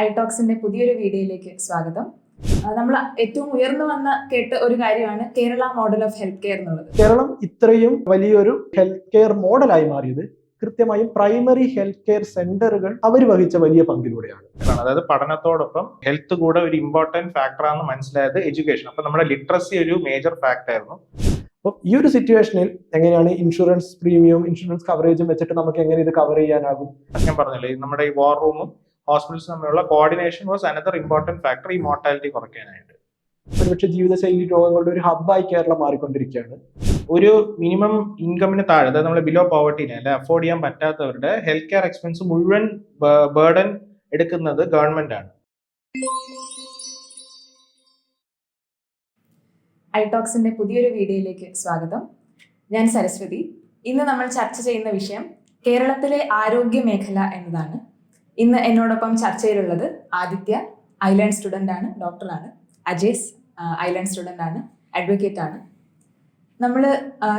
ഐടോക്സിന്റെ പുതിയൊരു വീഡിയോയിലേക്ക് സ്വാഗതം. നമ്മൾ ഏറ്റവും ഉയർന്നു വന്ന കേട്ട ഒരു കാര്യമാണ് Kerala model of health care എന്നുള്ളത്. കേരളം ഇത്രയും വലിയൊരു ഹെൽത്ത് കെയർ മോഡലായി മാറിയത് കൃത്യമായും പ്രൈമറി ഹെൽത്ത് കെയർ സെന്ററുകൾ അവർ വഹിച്ച വലിയ പങ്കിലൂടെയാണ്. അതായത് പഠനത്തോടൊപ്പം ഹെൽത്ത് കൂടെ ഒരു ഇമ്പോർട്ടന്റ് ഫാക്ടറാണെന്ന് മനസ്സിലായത് എഡ്യൂക്കേഷൻ. അപ്പൊ നമ്മുടെ ലിറ്ററസി ഒരു മേജർ ഫാക്ടർ ആയിരുന്നു. അപ്പോൾ ഈ ഒരു സിറ്റുവേഷനിൽ എങ്ങനെയാണ് ഇൻഷുറൻസ് പ്രീമിയവും ഇൻഷുറൻസ് കവറേജും വെച്ചിട്ട് നമുക്ക് എങ്ങനെ ഇത് കവർ ചെയ്യാനാകും? ഞാൻ പറഞ്ഞില്ലേ, നമ്മുടെ ഈ വാർ റൂമും ഹോസ്പിറ്റൽസും തമ്മിലുള്ള coordination was another important factor ഈ മോർട്ടാലിറ്റി കുറയ്ക്കാനായിട്ട്. ഒരുപക്ഷെ ജീവിതശൈലി രോഗങ്ങളുടെ ഒരു ഹബ്ബായി കേരളം മാറിക്കൊണ്ടിരിക്കുകയാണ്. ഒരു മിനിമം ഇൻകമിന് താഴെ, അതായത് നമ്മൾ ബിലോ പോവർട്ടിനെ അല്ലെ അഫോർഡ് ചെയ്യാൻ പറ്റാത്തവരുടെ ഹെൽത്ത് കെയർ എക്സ്പെൻസ് മുഴുവൻ ബേർഡൻ എടുക്കുന്നത് ഗവൺമെന്റ് ആണ്. ഐടോക്സിന്റെ പുതിയൊരു വീഡിയോയിലേക്ക് സ്വാഗതം. ഞാൻ സരസ്വതി. ഇന്ന് നമ്മൾ ചർച്ച ചെയ്യുന്ന വിഷയം കേരളത്തിലെ ആരോഗ്യ മേഖല എന്നതാണ്. ഇന്ന് എന്നോടൊപ്പം ചർച്ചയിലുള്ളത് ആദിത്യ, ഐലേൺ സ്റ്റുഡൻ്റ് ആണ്, ഡോക്ടറാണ്. അജേസ്, ഐലേൺ സ്റ്റുഡൻ്റ് ആണ്, അഡ്വക്കേറ്റ് ആണ്. നമ്മൾ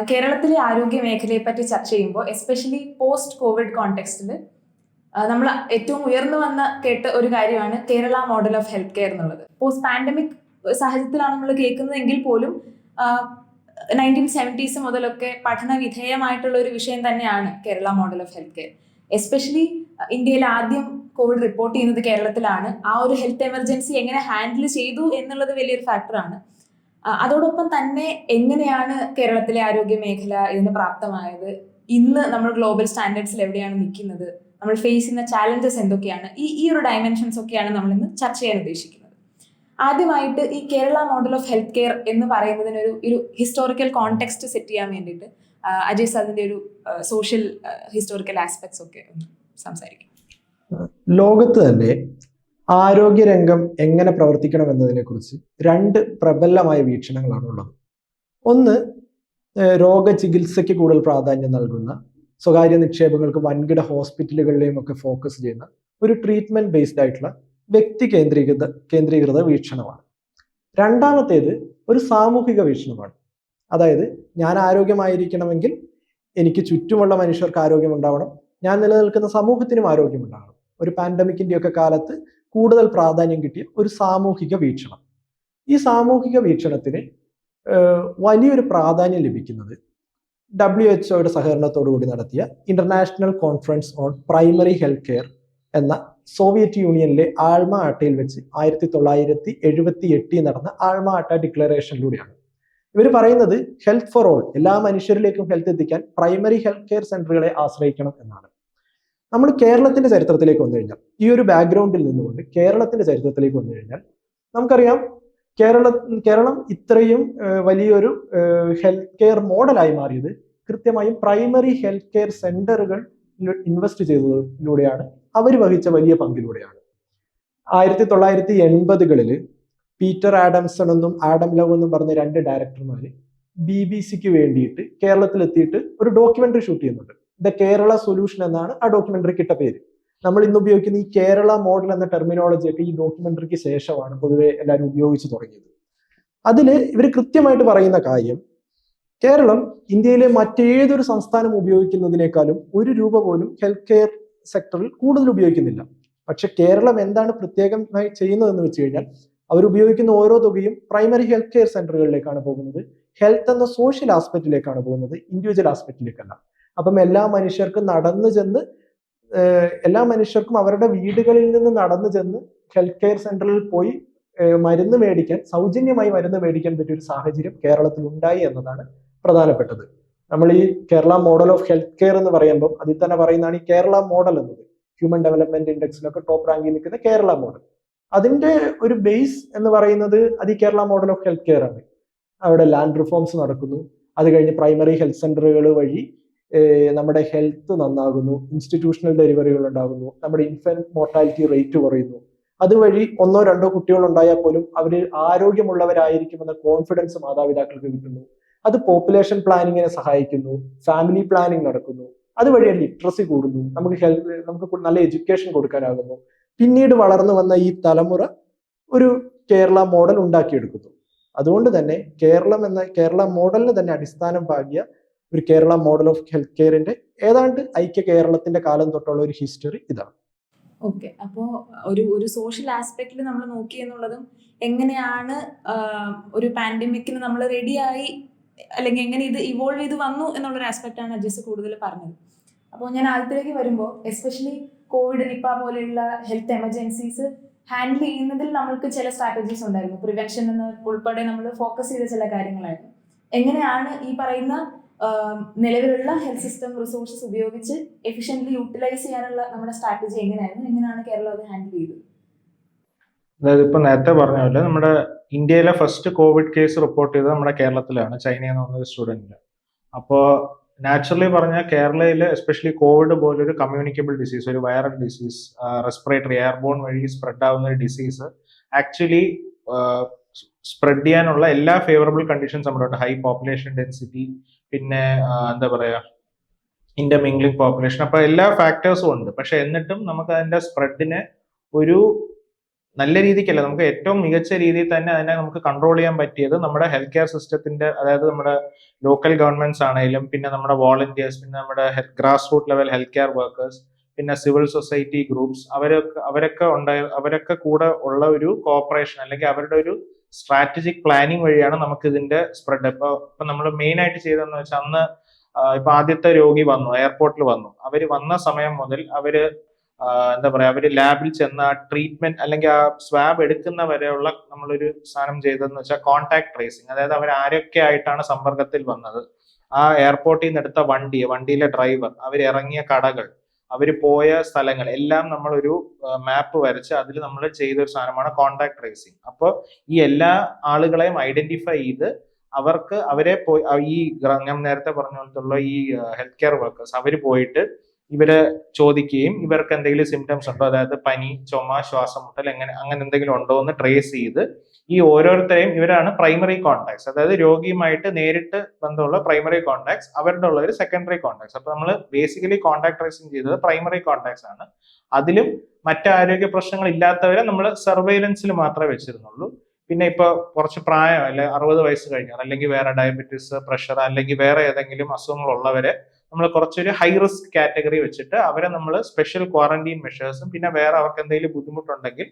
കേരളത്തിലെ ആരോഗ്യ മേഖലയെ പറ്റി ചർച്ച ചെയ്യുമ്പോൾ എസ്പെഷ്യലി പോസ്റ്റ് കോവിഡ് കോണ്ടെക്സ്റ്റിൽ നമ്മൾ ഏറ്റവും ഉയർന്നു വന്ന കേട്ട ഒരു കാര്യമാണ് Kerala model of health care എന്നുള്ളത്. പോസ്റ്റ് പാൻഡമിക് സാഹചര്യത്തിലാണ് നമ്മൾ കേൾക്കുന്നതെങ്കിൽ പോലും 1970s മുതലൊക്കെ പഠന വിധേയമായിട്ടുള്ള ഒരു വിഷയം തന്നെയാണ് Kerala model of health care. Especially ഇന്ത്യയിൽ ആദ്യം കോവിഡ് റിപ്പോർട്ട് ചെയ്യുന്നത് കേരളത്തിലാണ്. ആ ഒരു ഹെൽത്ത് എമർജൻസി എങ്ങനെ ഹാൻഡിൽ ചെയ്തു എന്നുള്ളത് വലിയൊരു ഫാക്ടറാണ്. അതോടൊപ്പം തന്നെ എങ്ങനെയാണ് കേരളത്തിലെ ആരോഗ്യ മേഖല ഇതിന് പ്രാപ്തമായത്, ഇന്ന് നമ്മൾ ഗ്ലോബൽ സ്റ്റാൻഡേർഡ്സിൽ എവിടെയാണ് നിൽക്കുന്നത്, നമ്മൾ ഫേസ് ചെയ്യുന്ന ചാലഞ്ചസ് എന്തൊക്കെയാണ്, ഈ ഒരു ഡയമെൻഷൻസ് ഒക്കെയാണ് നമ്മൾ ഇന്ന് ചർച്ച ചെയ്യാൻ ഉദ്ദേശിക്കുന്നത്. ആദ്യമായിട്ട് ഈ Kerala model of health care എന്ന് പറയുന്നതിന് ഒരു ഹിസ്റ്റോറിക്കൽ കോണ്ടെക്സ്റ്റ് സെറ്റ് ചെയ്യാൻ വേണ്ടിയിട്ട് അജയ്സ് അതിന്റെ ഒരു സോഷ്യൽ ഹിസ്റ്റോറിക്കൽ ആസ്പെക്ട്സ് ഒക്കെ ഒന്ന് സംസാരിക്കും. ലോകത്ത് തന്നെ ആരോഗ്യരംഗം എങ്ങനെ പ്രവർത്തിക്കണം എന്നതിനെ കുറിച്ച് രണ്ട് പ്രബലമായ വീക്ഷണങ്ങളാണ് ഉള്ളത്. ഒന്ന്, രോഗചികിത്സയ്ക്ക് കൂടുതൽ പ്രാധാന്യം നൽകുന്ന, സ്വകാര്യ നിക്ഷേപങ്ങൾക്ക് വൻകിട ഹോസ്പിറ്റലുകളിലെയും ഒക്കെ ഫോക്കസ് ചെയ്യുന്ന ഒരു ട്രീറ്റ്മെന്റ് ബേസ്ഡ് ആയിട്ടുള്ള വ്യക്തി കേന്ദ്രീകൃത വീക്ഷണമാണ്. രണ്ടാമത്തേത് ഒരു സാമൂഹിക വീക്ഷണമാണ്. അതായത് ഞാൻ ആരോഗ്യമായിരിക്കണമെങ്കിൽ എനിക്ക് ചുറ്റുമുള്ള മനുഷ്യർക്ക് ആരോഗ്യം ഉണ്ടാവണം, ഞാൻ നിലനിൽക്കുന്ന സമൂഹത്തിനും ആരോഗ്യം ഉണ്ടാകണം. ഒരു പാൻഡമിക്കിന്റെ ഒക്കെ കാലത്ത് കൂടുതൽ പ്രാധാന്യം കിട്ടിയ ഒരു സാമൂഹിക വീക്ഷണം. ഈ സാമൂഹിക വീക്ഷണത്തിന് വലിയൊരു പ്രാധാന്യം ലഭിക്കുന്നത് WHO സഹകരണത്തോടു കൂടി നടത്തിയ international conference on primary health care എന്ന സോവിയറ്റ് യൂണിയനിലെ ആൾമ ആട്ടയിൽ വെച്ച് 1978 നടന്ന ആൾമ ആട്ട ഡിക്ലറേഷനിലൂടെയാണ്. ഇവർ പറയുന്നത് ഹെൽത്ത് ഫോർ ഓൾ, എല്ലാ മനുഷ്യരിലേക്കും ഹെൽത്ത് എത്തിക്കാൻ പ്രൈമറി ഹെൽത്ത് കെയർ സെന്ററുകളെ ആശ്രയിക്കണം എന്നാണ്. നമ്മൾ കേരളത്തിന്റെ ചരിത്രത്തിലേക്ക് വന്നു കഴിഞ്ഞാൽ, ഈ ഒരു ബാക്ക്ഗ്രൗണ്ടിൽ നിന്നുകൊണ്ട് കേരളത്തിന്റെ ചരിത്രത്തിലേക്ക് വന്നു കഴിഞ്ഞാൽ നമുക്കറിയാം കേരളം ഇത്രയും വലിയൊരു ഹെൽത്ത് കെയർ മോഡലായി മാറിയത് കൃത്യമായും പ്രൈമറി ഹെൽത്ത് കെയർ സെന്ററുകൾ ഇൻവെസ്റ്റ് ചെയ്തതിലൂടെയാണ്, അവർ വഹിച്ച വലിയ പങ്കിലൂടെയാണ്. 1980കളിൽ പീറ്റർ ആഡംസൺ എന്നും ആഡം ലവ് എന്നും പറഞ്ഞ രണ്ട് ഡയറക്ടർമാര് BBC വേണ്ടിയിട്ട് കേരളത്തിലെത്തിയിട്ട് ഒരു ഡോക്യുമെന്ററി ഷൂട്ട് ചെയ്യുന്നുണ്ട്. ദ കേരള സൊല്യൂഷൻ എന്നാണ് ആ ഡോക്യുമെന്ററിക്ക് ഇട്ട പേര്. നമ്മൾ ഇന്ന് ഉപയോഗിക്കുന്ന ഈ കേരള മോഡൽ എന്ന ടെർമിനോളജി ഒക്കെ ഈ ഡോക്യുമെന്ററിക്ക് ശേഷമാണ് പൊതുവെ എല്ലാവരും ഉപയോഗിച്ച് തുടങ്ങിയത്. അതിൽ ഇവർ കൃത്യമായിട്ട് പറയുന്ന കാര്യം, കേരളം ഇന്ത്യയിലെ മറ്റേതൊരു സംസ്ഥാനം ഉപയോഗിക്കുന്നതിനേക്കാളും ഒരു രൂപ പോലും ഹെൽത്ത് കെയർ സെക്ടറിൽ കൂടുതൽ ഉപയോഗിക്കുന്നില്ല. പക്ഷെ കേരളം എന്താണ് പ്രത്യേകമായി ചെയ്യുന്നതെന്ന് വെച്ച് കഴിഞ്ഞാൽ, അവർ ഉപയോഗിക്കുന്ന ഓരോ തുകയും പ്രൈമറി ഹെൽത്ത് കെയർ സെന്ററുകളിലേക്കാണ് പോകുന്നത്. ഹെൽത്ത് എന്ന സോഷ്യൽ ആസ്പെക്റ്റിലേക്കാണ് പോകുന്നത്, ഇൻഡിവിജ്വൽ ആസ്പെക്റ്റിലേക്കല്ല. അപ്പം എല്ലാ മനുഷ്യർക്കും അവരുടെ വീടുകളിൽ നിന്ന് നടന്നു ചെന്ന് ഹെൽത്ത് കെയർ സെന്ററിൽ പോയി സൗജന്യമായി മരുന്ന് മേടിക്കാൻ പറ്റിയ ഒരു സാഹചര്യം കേരളത്തിൽ ഉണ്ടായി എന്നതാണ് പ്രധാനപ്പെട്ടത്. നമ്മൾ ഈ Kerala model of health care എന്ന് പറയുമ്പോൾ അതിൽ തന്നെ പറയുന്നതാണ് ഈ കേരള മോഡൽ എന്നത്. ഹ്യൂമൻ ഡെവലപ്മെന്റ് ഇൻഡെക്സിലൊക്കെ ടോപ്പ് റാങ്കിൽ നിൽക്കുന്ന കേരള മോഡൽ, അതിന്റെ ഒരു ബേസ് എന്ന് പറയുന്നത് അത് ഈ Kerala model of health care ആണ്. അവിടെ ലാൻഡ് റിഫോംസ് നടക്കുന്നു, അത് കഴിഞ്ഞ് പ്രൈമറി ഹെൽത്ത് സെന്ററുകൾ വഴി നമ്മുടെ ഹെൽത്ത് നന്നാകുന്നു, ഇൻസ്റ്റിറ്റ്യൂഷണൽ ഡെലിവറികൾ ഉണ്ടാകുന്നു, നമ്മുടെ ഇൻഫന്റ് മോർട്ടാലിറ്റി റേറ്റ് കുറയുന്നു. അതുവഴി 1-2 കുട്ടികൾ ഉണ്ടായാൽ പോലും അവർ ആരോഗ്യമുള്ളവരായിരിക്കുമെന്ന കോൺഫിഡൻസ് മാതാപിതാക്കൾക്ക് കിട്ടുന്നു. അത് പോപ്പുലേഷൻ പ്ലാനിങ്ങിനെ സഹായിക്കുന്നു, ഫാമിലി പ്ലാനിങ് നടക്കുന്നു, അതുവഴി ലിറ്ററസി കൂടുന്നു, നമുക്ക് നല്ല എഡ്യൂക്കേഷൻ കൊടുക്കാനാകുന്നു. പിന്നീട് വളർന്നു വന്ന ഈ തലമുറ ഒരു കേരള മോഡൽ ഉണ്ടാക്കിയെടുക്കുന്നു. അതുകൊണ്ട് തന്നെ കേരള മോഡലിന് തന്നെ അടിസ്ഥാനം പാകിയ ഒരു കേരള മോഡൽ ഓഫ് ഹെൽത്ത് കെയറിന്റെ ഏതാണ്ട് ഐക്യ കേരളത്തിന്റെ കാലം തൊട്ടുള്ള ഒരു ഹിസ്റ്ററി ഇതാണ്. ഓക്കെ, അപ്പോൾ ഒരു സോഷ്യൽ ആസ്പെക്റ്റിൽ നമ്മൾ നോക്കി എന്നുള്ളതും എങ്ങനെയാണ് ഒരു പാൻഡമിക്കിന് നമ്മൾ റെഡിയായി, അല്ലെങ്കിൽ എങ്ങനെ ഇത് ഇവോൾവ് ചെയ്ത് വന്നു എന്നുള്ളൊരു ആസ്പെക്റ്റാണ് അജസ് കൂടുതൽ പറഞ്ഞത്. അപ്പോൾ ഞാൻ ആദ്യത്തിലേക്ക് വരുമ്പോൾ എസ്പെഷ്യലി കോവിഡ്, നിപ്പ പോലെയുള്ള ഹെൽത്ത് എമർജൻസീസ് ഹാൻഡിൽ ചെയ്യുന്നതിൽ നമ്മൾക്ക് ചില സ്ട്രാറ്റജീസ് ഉണ്ടായിരുന്നു. പ്രിവെൻഷൻ എന്ന് ഉൾപ്പെടെ നമ്മൾ ഫോക്കസ് ചെയ്ത ചില കാര്യങ്ങളായിരുന്നു. എങ്ങനെയാണ് ഈ പറയുന്ന നിലവിലുള്ള ഹെൽത്ത് സിസ്റ്റം റിസോഴ്സസ് ഉപയോഗിച്ച് എഫിഷ്യൻ്റ്ലി യൂട്ടിലൈസ് ചെയ്യാനുള്ള നമ്മുടെ സ്ട്രാറ്റജി എങ്ങനെയാണ് കേരളം അത് ഹാൻഡിൽ ചെയ്തത്? അതായത് ഇപ്പൊ നേരത്തെ പറഞ്ഞ പോലെ നമ്മുടെ ഇന്ത്യയിലെ ഫസ്റ്റ് കോവിഡ് കേസ് റിപ്പോർട്ട് ചെയ്തത് നമ്മുടെ കേരളത്തിലാണ്, ചൈനയിൽ നിന്ന് വന്ന സ്റ്റുഡന്റിന്. അപ്പോൾ നാച്ചുറലി പറഞ്ഞാൽ കേരളയിൽ എസ്പെഷ്യലി കോവിഡ് പോലൊരു കമ്മ്യൂണിക്കബിൾ ഡിസീസ്, ഒരു വൈറൽ ഡിസീസ്, റെസ്പിറേറ്ററി എയർബോൺ വഴി സ്പ്രെഡ് ആവുന്ന ഒരു ഡിസീസ് ആക്ച്വലി സ്പ്രെഡ് ചെയ്യാനുള്ള എല്ലാ ഫേവറബിൾ കണ്ടീഷൻസ് നമ്മുടെ ഹൈ പോപ്പുലേഷൻ ഡെൻസിറ്റി, പിന്നെ എന്താ പറയാ ഇന്റർമിംഗ്ലിംഗ് പോപ്പുലേഷൻ, അപ്പൊ എല്ലാ ഫാക്ടേഴ്സും ഉണ്ട്. പക്ഷെ എന്നിട്ടും നമുക്ക് അതിന്റെ സ്പ്രെഡിനെ ഒരു നല്ല രീതിക്കല്ല, നമുക്ക് ഏറ്റവും മികച്ച രീതിയിൽ തന്നെ അതിനെ നമുക്ക് കൺട്രോൾ ചെയ്യാൻ പറ്റിയത് നമ്മുടെ ഹെൽത്ത് കെയർ സിസ്റ്റത്തിന്റെ, അതായത് നമ്മുടെ ലോക്കൽ ഗവൺമെന്റ്സ് ആണെങ്കിലും, പിന്നെ നമ്മുടെ വോളണ്ടിയേഴ്സ്, പിന്നെ നമ്മുടെ grass root level health care workers, പിന്നെ സിവിൽ സൊസൈറ്റി ഗ്രൂപ്പ്സ്, അവരൊക്കെ കൂടെ ഉള്ള ഒരു കോപ്പറേഷൻ അല്ലെങ്കിൽ അവരുടെ ഒരു സ്ട്രാറ്റജിക് പ്ലാനിങ് വഴിയാണ് നമുക്ക് ഇതിന്റെ സ്പ്രെഡ്. ഇപ്പൊ നമ്മൾ മെയിൻ ആയിട്ട് ചെയ്തതെന്ന് വെച്ചാൽ അന്ന് ഇപ്പൊ ആദ്യത്തെ രോഗി വന്നു, എയർപോർട്ടിൽ വന്നു, അവര് വന്ന സമയം മുതൽ എന്താ പറയാ അവര് ലാബിൽ ചെന്ന ട്രീറ്റ്മെന്റ് അല്ലെങ്കിൽ ആ സ്വാബ് എടുക്കുന്ന വരെയുള്ള നമ്മളൊരു സാധനം ചെയ്തതെന്ന് വെച്ചാൽ കോൺടാക്ട് ട്രേസിങ്. അതായത് അവർ ആരൊക്കെ ആയിട്ടാണ് സമ്പർക്കത്തിൽ വന്നത്, ആ എയർപോർട്ടിൽ നിന്ന് എടുത്ത വണ്ടിയിലെ ഡ്രൈവർ, അവർ ഇറങ്ങിയ കടകൾ, അവർ പോയ സ്ഥലങ്ങൾ എല്ലാം നമ്മളൊരു മാപ്പ് വരച്ച് അതിൽ നമ്മൾ ചെയ്തൊരു സാധനമാണ് കോൺടാക്ട് ട്രേസിങ്. അപ്പോൾ ഈ എല്ലാ ആളുകളെയും ഐഡന്റിഫൈ ചെയ്ത് അവരെ പോയി ഈ ഞാൻ നേരത്തെ പറഞ്ഞ പോലത്തുള്ള ഈ ഹെൽത്ത് കെയർ വർക്കേഴ്സ് അവർ പോയിട്ട് ഇവരെ ചോദിക്കുകയും ഇവർക്ക് എന്തെങ്കിലും സിംറ്റംസ് ഉണ്ടോ, അതായത് പനി, ചുമ, ശ്വാസം മുട്ടൽ, അങ്ങനെ എന്തെങ്കിലും ഉണ്ടോ എന്ന് ട്രേസ് ചെയ്ത് ഈ ഓരോരുത്തരെയും, ഇവരാണ് പ്രൈമറി കോൺടാക്ട്സ്, അതായത് രോഗിയുമായിട്ട് നേരിട്ട് ബന്ധമുള്ള പ്രൈമറി കോൺടാക്ട്സ്, അവരുടെ ഉള്ളവർ സെക്കൻഡറി കോൺടാക്ട്സ്. അപ്പൊ നമ്മൾ ബേസിക്കലി കോൺടാക്ട് ട്രേസിങ് ചെയ്തത് പ്രൈമറി കോൺടാക്ട്സ് ആണ്. അതിലും മറ്റ് ആരോഗ്യ പ്രശ്നങ്ങൾ ഇല്ലാത്തവരെ നമ്മൾ സർവൈലൻസിൽ മാത്രമേ വെച്ചിരുന്നുള്ളൂ. പിന്നെ ഇപ്പൊ കുറച്ച് പ്രായം, അല്ലെ 60 വയസ്സ് കഴിഞ്ഞാൽ, അല്ലെങ്കിൽ വേറെ ഡയബറ്റീസ്, പ്രഷർ, അല്ലെങ്കിൽ വേറെ ഏതെങ്കിലും അസുഖങ്ങളുള്ളവരെ നമ്മൾ കുറച്ചൊരു ഹൈ റിസ്ക് കാറ്റഗറി വെച്ചിട്ട് അവരെ നമ്മൾ സ്പെഷ്യൽ ക്വാറന്റീൻ മെഷേഴ്സും, പിന്നെ വേറെ അവർക്ക് എന്തെങ്കിലും ബുദ്ധിമുട്ടുണ്ടെങ്കിൽ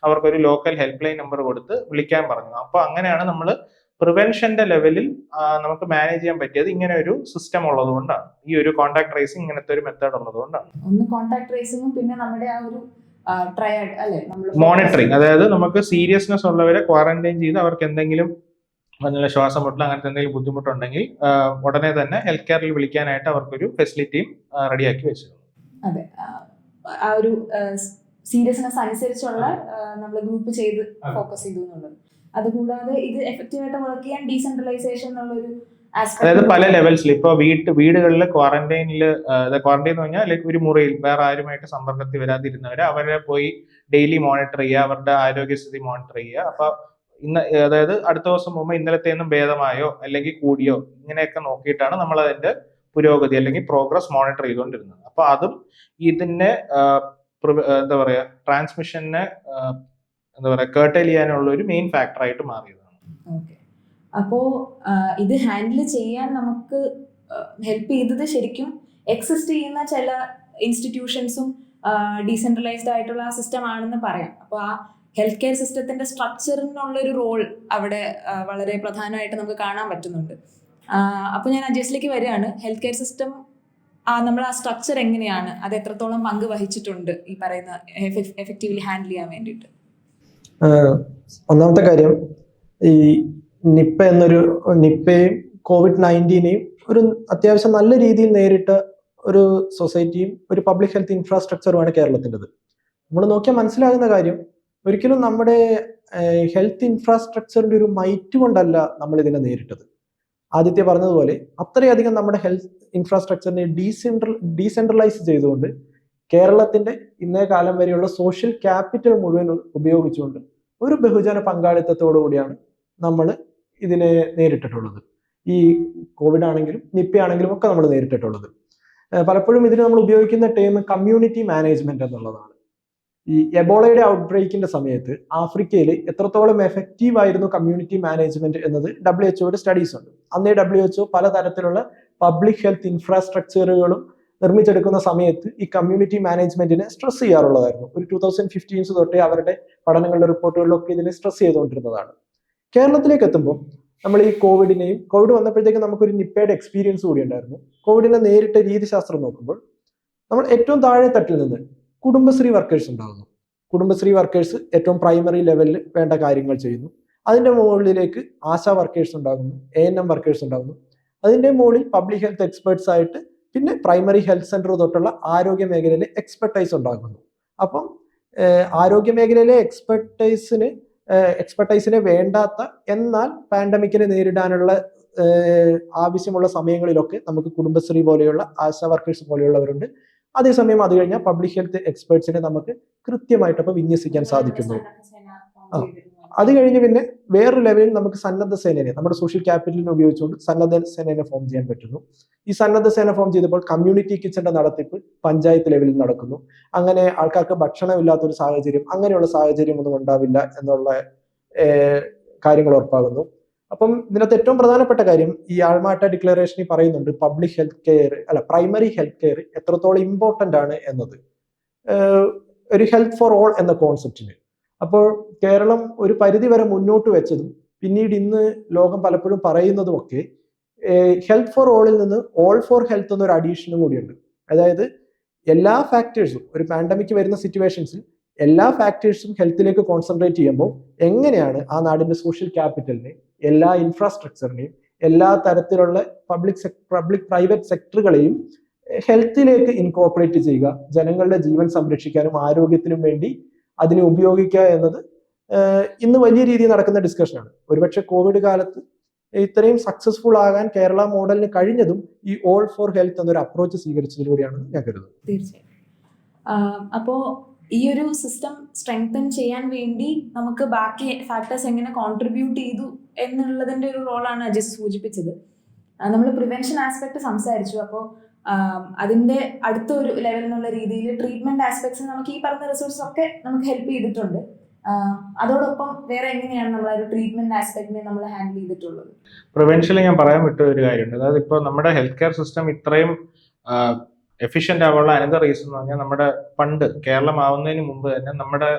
അവർക്കൊരു ലോക്കൽ ഹെൽപ്പ് ലൈൻ നമ്പർ കൊടുത്ത് വിളിക്കാൻ പറഞ്ഞു. അപ്പൊ അങ്ങനെയാണ് നമ്മൾ പ്രിവെൻഷന്റെ ലെവലിൽ നമുക്ക് മാനേജ് ചെയ്യാൻ പറ്റിയത്. ഇങ്ങനെ ഒരു സിസ്റ്റം ഉള്ളത് കൊണ്ടാണ്, ഈ ഒരു കോൺടാക്ട് ട്രേസിംഗ് ഇങ്ങനത്തെ ഒരു മെത്തേഡ് ഉള്ളത് കൊണ്ടാണ്. ഒന്ന് കോൺടാക്ട് ട്രേസിംഗും പിന്നെ നമ്മുടെ ആ ഒരു ട്രയഡ് അല്ലെ, മോണിറ്ററിങ്, അതായത് നമുക്ക് സീരിയസ്നെസ് ഉള്ളവരെ ക്വാറന്റൈൻ ചെയ്ത് അവർക്ക് എന്തെങ്കിലും ശ്വാസം മുട്ടൽ അങ്ങനത്തെ എന്തെങ്കിലും ബുദ്ധിമുട്ടുണ്ടെങ്കിൽ ഉടനെ തന്നെ ഹെൽത്ത് കെയറിൽ വിളിക്കാനായിട്ട് അവർക്കൊരു ഫെസിലിറ്റിയും റെഡിയാക്കി വെച്ചിരുന്നു. അതെ, ആ ഒരു സീരിയസ്നെസ് അനുസരിച്ചുള്ള നമ്മൾ ഗ്രൂപ്പ് ചെയ്ത് ഫോക്കസ് ചെയ്തു എന്നുള്ളത്. അതുകൂടാതെ ഇത് എഫക്റ്റീവായിട്ട് വർക്ക് ചെയ്യാൻ ഡീസെൻട്രലൈസേഷൻ എന്നുള്ളൊരു അതായത് പല ലെവൽസിൽ ഇപ്പൊ വീടുകളിൽ ക്വാറന്റൈൻ എന്ന് പറഞ്ഞാൽ ലൈക്ക് ഒരു മുറിയിൽ വേറെ ആരുമായിട്ട് സമ്പർക്കത്തിൽ വരാതിരുന്നവരെ അവരെ പോയി ഡെയിലി മോണിറ്റർ ചെയ്യുക, അവരുടെ ആരോഗ്യസ്ഥിതി മോണിറ്റർ ചെയ്യുക. അപ്പൊ അതായത് അടുത്ത ദിവസം പോകുമ്പോൾ ഇന്നലത്തേന്നും ഭേദമായോ അല്ലെങ്കിൽ കൂടിയോ ഇങ്ങനെയൊക്കെ നോക്കിയിട്ടാണ് നമ്മൾ അതിന്റെ പുരോഗതി അല്ലെങ്കിൽ പ്രോഗ്രസ് മോണിറ്റർ ചെയ്തുകൊണ്ടിരുന്നത്. അപ്പൊ അതും ഇതിനെ എന്താ പറയാ ട്രാൻസ്മിഷനെ എന്താ പറയാ കേർട്ടൽ ചെയ്യാനുള്ള ഒരു മെയിൻ ഫാക്ടറായിട്ട് മാറിയതാണ്. ഓക്കെ, അപ്പോ ഇത് ഹാൻഡിൽ ചെയ്യാൻ നമുക്ക് ഹെൽപ്പ് ചെയ്തത് ശരിക്കും എക്സിസ്റ്റ് ചെയ്യുന്ന ചില ഇൻസ്റ്റിറ്റ്യൂഷൻസും ഡീസെൻട്രലൈസ്ഡ് ആയിട്ടുള്ള സിസ്റ്റം ആണെന്ന് പറയാം. അപ്പോൾ ആ ഹെൽത്ത് കെയർ സിസ്റ്റത്തിന്റെ സ്ട്രക്ചറിനുള്ളൊരു റോൾ അവിടെ വളരെ പ്രധാനമായിട്ട് നമുക്ക് കാണാൻ പറ്റുന്നുണ്ട്. അപ്പോൾ ഞാൻ അജസ്റ്റിലേക്ക് വരികയാണ്. ഹെൽത്ത് കെയർ സിസ്റ്റം നമ്മൾ ആ സ്ട്രക്ചർ എങ്ങനെയാണ്, അത് എത്രത്തോളം പങ്ക് വഹിച്ചിട്ടുണ്ട് ഈ പറയുന്ന എഫക്റ്റീവ്ലി ഹാൻഡിൽ ചെയ്യാൻ വേണ്ടിയിട്ട്? ഒന്നാമത്തെ കാര്യം, ഈ നിപ്പയും COVID-19നെയും ഒരു അത്യാവശ്യം നല്ല രീതിയിൽ നേരിട്ട ഒരു സൊസൈറ്റിയും ഒരു പബ്ലിക് ഹെൽത്ത് ഇൻഫ്രാസ്ട്രക്ചറുമാണ് കേരളത്തിൻ്റെത്. നമ്മൾ നോക്കിയാൽ മനസ്സിലാകുന്ന കാര്യം, ഒരിക്കലും നമ്മുടെ ഹെൽത്ത് ഇൻഫ്രാസ്ട്രക്ചറിന്റെ ഒരു മൈറ്റ് കൊണ്ടല്ല നമ്മൾ ഇതിനെ നേരിട്ടത്. ആദ്യത്തെ പറഞ്ഞതുപോലെ അത്രയധികം നമ്മുടെ ഹെൽത്ത് ഇൻഫ്രാസ്ട്രക്ചറിനെ ഡീസെൻട്രലൈസ് ചെയ്തുകൊണ്ട് കേരളത്തിന്റെ ഇന്നേ കാലം വരെയുള്ള സോഷ്യൽ ക്യാപിറ്റൽ മുഴുവൻ ഉപയോഗിച്ചുകൊണ്ട് ഒരു ബഹുജന പങ്കാളിത്തത്തോടു കൂടിയാണ് നമ്മൾ ഇതിനെ നേരിട്ടിട്ടുള്ളത്. ഈ കോവിഡ് ആണെങ്കിലും നിപ്പ ആണെങ്കിലും ഒക്കെ നമ്മൾ നേരിട്ടിട്ടുള്ളത്. പലപ്പോഴും ഇതിന് നമ്മൾ ഉപയോഗിക്കുന്ന ടേം കമ്മ്യൂണിറ്റി മാനേജ്മെന്റ് എന്നുള്ളതാണ്. ഈ എബോളയുടെ ഔട്ട്ബ്രേക്കിന്റെ സമയത്ത് ആഫ്രിക്കയിൽ എത്രത്തോളം എഫക്റ്റീവ് ആയിരുന്നു കമ്മ്യൂണിറ്റി മാനേജ്മെന്റ് എന്നത് WHO യുടെ സ്റ്റഡീസ് ഉണ്ട്. അന്നേ WHO പലതരത്തിലുള്ള പബ്ലിക് ഹെൽത്ത് ഇൻഫ്രാസ്ട്രക്ചറുകളും നിർമ്മിച്ചെടുക്കുന്ന സമയത്ത് ഈ കമ്മ്യൂണിറ്റി മാനേജ്മെന്റിനെ സ്ട്രെസ് ചെയ്യാറുള്ളതായിരുന്നു. ഒരു 2015 തൊട്ടേ അവരുടെ പഠനങ്ങളുടെ റിപ്പോർട്ടുകളിലൊക്കെ ഇതിനെ സ്ട്രെസ് ചെയ്തുകൊണ്ടിരുന്നതാണ്. കേരളത്തിലേക്ക് എത്തുമ്പോൾ നമ്മൾ ഈ കോവിഡ് വന്നപ്പോഴത്തേക്കും നമുക്കൊരു നിപ്പയുടെ എക്സ്പീരിയൻസ് കൂടി ഉണ്ടായിരുന്നു. കോവിഡിനെ നേരിട്ട രീതിശാസ്ത്രം നോക്കുമ്പോൾ നമ്മൾ ഏറ്റവും താഴെ തട്ടിൽ നിന്ന് കുടുംബശ്രീ വർക്കേഴ്സ് ഉണ്ടാകുന്നു. കുടുംബശ്രീ വർക്കേഴ്സ് ഏറ്റവും പ്രൈമറി ലെവലിൽ വേണ്ട കാര്യങ്ങൾ ചെയ്യുന്നു. അതിൻ്റെ മുകളിലേക്ക് ആശാ വർക്കേഴ്സ് ഉണ്ടാകുന്നു, ANM വർക്കേഴ്സ് ഉണ്ടാകുന്നു. അതിൻ്റെ മുകളിൽ പബ്ലിക് ഹെൽത്ത് എക്സ്പേർട്സ് ആയിട്ട് പിന്നെ പ്രൈമറി ഹെൽത്ത് സെന്റർ തൊട്ടുള്ള ആരോഗ്യ മേഖലയിലെ എക്സ്പെർട്ടൈസ് ഉണ്ടാകുന്നു. അപ്പം ആരോഗ്യ മേഖലയിലെ എക്സ്പെർട്ടൈസിനെ വേണ്ടാത്ത എന്നാൽ പാൻഡമിക്കിനെ നേരിടാനുള്ള ആവശ്യമുള്ള സമയങ്ങളിലൊക്കെ നമുക്ക് കുടുംബശ്രീ പോലെയുള്ള ആശാ വർക്കേഴ്സ് പോലെയുള്ളവരുണ്ട്. അതേസമയം അത് കഴിഞ്ഞാൽ പബ്ലിക് ഹെൽത്ത് എക്സ്പേർട്സിനെ നമുക്ക് കൃത്യമായിട്ട് അപ്പോൾ വിന്യസിക്കാൻ സാധിക്കുന്നു. അത് കഴിഞ്ഞ് പിന്നെ വേറൊരു ലെവലിൽ നമുക്ക് സന്നദ്ധ സേനയെ നമ്മുടെ സോഷ്യൽ ക്യാപിറ്റലിനെ ഉപയോഗിച്ചുകൊണ്ട് സന്നദ്ധ സേനയെ ഫോം ചെയ്യാൻ പറ്റുന്നു. ഈ സന്നദ്ധ സേന ഫോം ചെയ്തപ്പോൾ കമ്മ്യൂണിറ്റി കിച്ചന്റെ നടത്തിപ്പ് പഞ്ചായത്ത് ലെവലിൽ നടക്കുന്നു. അങ്ങനെ ആൾക്കാർക്ക് ഭക്ഷണമില്ലാത്തൊരു സാഹചര്യം, അങ്ങനെയുള്ള സാഹചര്യം ഒന്നും ഉണ്ടാവില്ല എന്നുള്ള കാര്യങ്ങൾ ഉറപ്പാകുന്നു. അപ്പം ഇതിനകത്ത് ഏറ്റവും പ്രധാനപ്പെട്ട കാര്യം ഈ ആൾമാട്ട ഡിക്ലറേഷനിൽ പറയുന്നുണ്ട് public health care primary health care എത്രത്തോളം ഇമ്പോർട്ടന്റ് ആണ് എന്നത്, ഒരു ഹെൽത്ത് ഫോർ ഓൾ എന്ന കോൺസെപ്റ്റിന്. അപ്പോൾ കേരളം ഒരു പരിധി വരെ മുന്നോട്ട് വെച്ചതും പിന്നീട് ഇന്ന് ലോകം പലപ്പോഴും പറയുന്നതും ഒക്കെ ഹെൽത്ത് ഫോർ ഓളിൽ നിന്ന് ഓൾ ഫോർ ഹെൽത്ത് എന്നൊരു അഡീഷനും കൂടിയുണ്ട്. അതായത് എല്ലാ ഫാക്ടേഴ്സും ഒരു പാൻഡമിക് വരുന്ന സിറ്റുവേഷൻസിൽ എല്ലാ ഫാക്ടേഴ്സും ഹെൽത്തിലേക്ക് കോൺസെൻട്രേറ്റ് ചെയ്യുമ്പോൾ എങ്ങനെയാണ് ആ നാടിന്റെ സോഷ്യൽ ക്യാപിറ്റലിനെ, എല്ലാ ഇൻഫ്രാസ്ട്രക്ചറിനെയും, എല്ലാ തരത്തിലുള്ള പബ്ലിക് പ്രൈവറ്റ് സെക്ടറുകളെയും ഹെൽത്തിലേക്ക് ഇൻകോർപ്പറേറ്റ് ചെയ്യുക, ജനങ്ങളുടെ ജീവൻ സംരക്ഷിക്കാനും ആരോഗ്യത്തിനും വേണ്ടി അതിനെ ഉപയോഗിക്കുക എന്നത് ഇന്ന് വലിയ രീതിയിൽ നടക്കുന്ന ഡിസ്കഷനാണ്. ഒരുപക്ഷെ കോവിഡ് കാലത്ത് ഇത്രയും സക്സസ്ഫുൾ ആകാൻ കേരള മോഡലിന് കഴിഞ്ഞതും ഈ ഓൾ ഫോർ ഹെൽത്ത് എന്നൊരു അപ്രോച്ച് സ്വീകരിച്ചതിലൂടെയാണെന്ന് ഞാൻ കരുതുന്നു. തീർച്ചയായും. അപ്പോൾ ഈ ഒരു സിസ്റ്റം സ്ട്രെങ്തൻ ചെയ്യാൻ വേണ്ടി നമുക്ക് ബാക്കി ഫാക്ടേഴ്സ് എങ്ങനെ കോൺട്രിബ്യൂട്ട് ചെയ്തു എന്നുള്ളതിൻ്റെ ഒരു റോളാണ് അജിത് സൂചിപ്പിച്ചത്. നമ്മൾ പ്രിവെൻഷൻ ആസ്പെക്ട് സംസാരിച്ചു. അപ്പോൾ അതിൻ്റെ അടുത്ത ഒരു ലെവൽ എന്നുള്ള രീതിയിൽ ട്രീറ്റ്മെന്റ് ആസ്പെക്ട്സ് നമുക്ക് ഈ പറഞ്ഞ റിസോഴ്സസ് ഒക്കെ നമുക്ക് ഹെൽപ്പ് ചെയ്തിട്ടുണ്ട്. അതോടൊപ്പം വേറെ എങ്ങനെയാണ് നമ്മൾ ഒരു ട്രീറ്റ്മെന്റ് ആസ്പെക്ടിനെ നമ്മൾ ഹാൻഡിൽ ചെയ്തിട്ടുള്ളത്? പ്രിവെൻഷനിൽ ഞാൻ പറയാൻ വിട്ട ഒരു കാര്യമുണ്ട്. അതായത് ഇപ്പോൾ നമ്മുടെ ഹെൽത്ത് കെയർ സിസ്റ്റം ഇത്രയും എഫിഷ്യന്റ് ആവാനുള്ള അനന്ത റീസൺ എന്ന് പറഞ്ഞാൽ നമ്മുടെ പണ്ട് കേരളം ആവുന്നതിന് മുമ്പ് തന്നെ നമ്മുടെ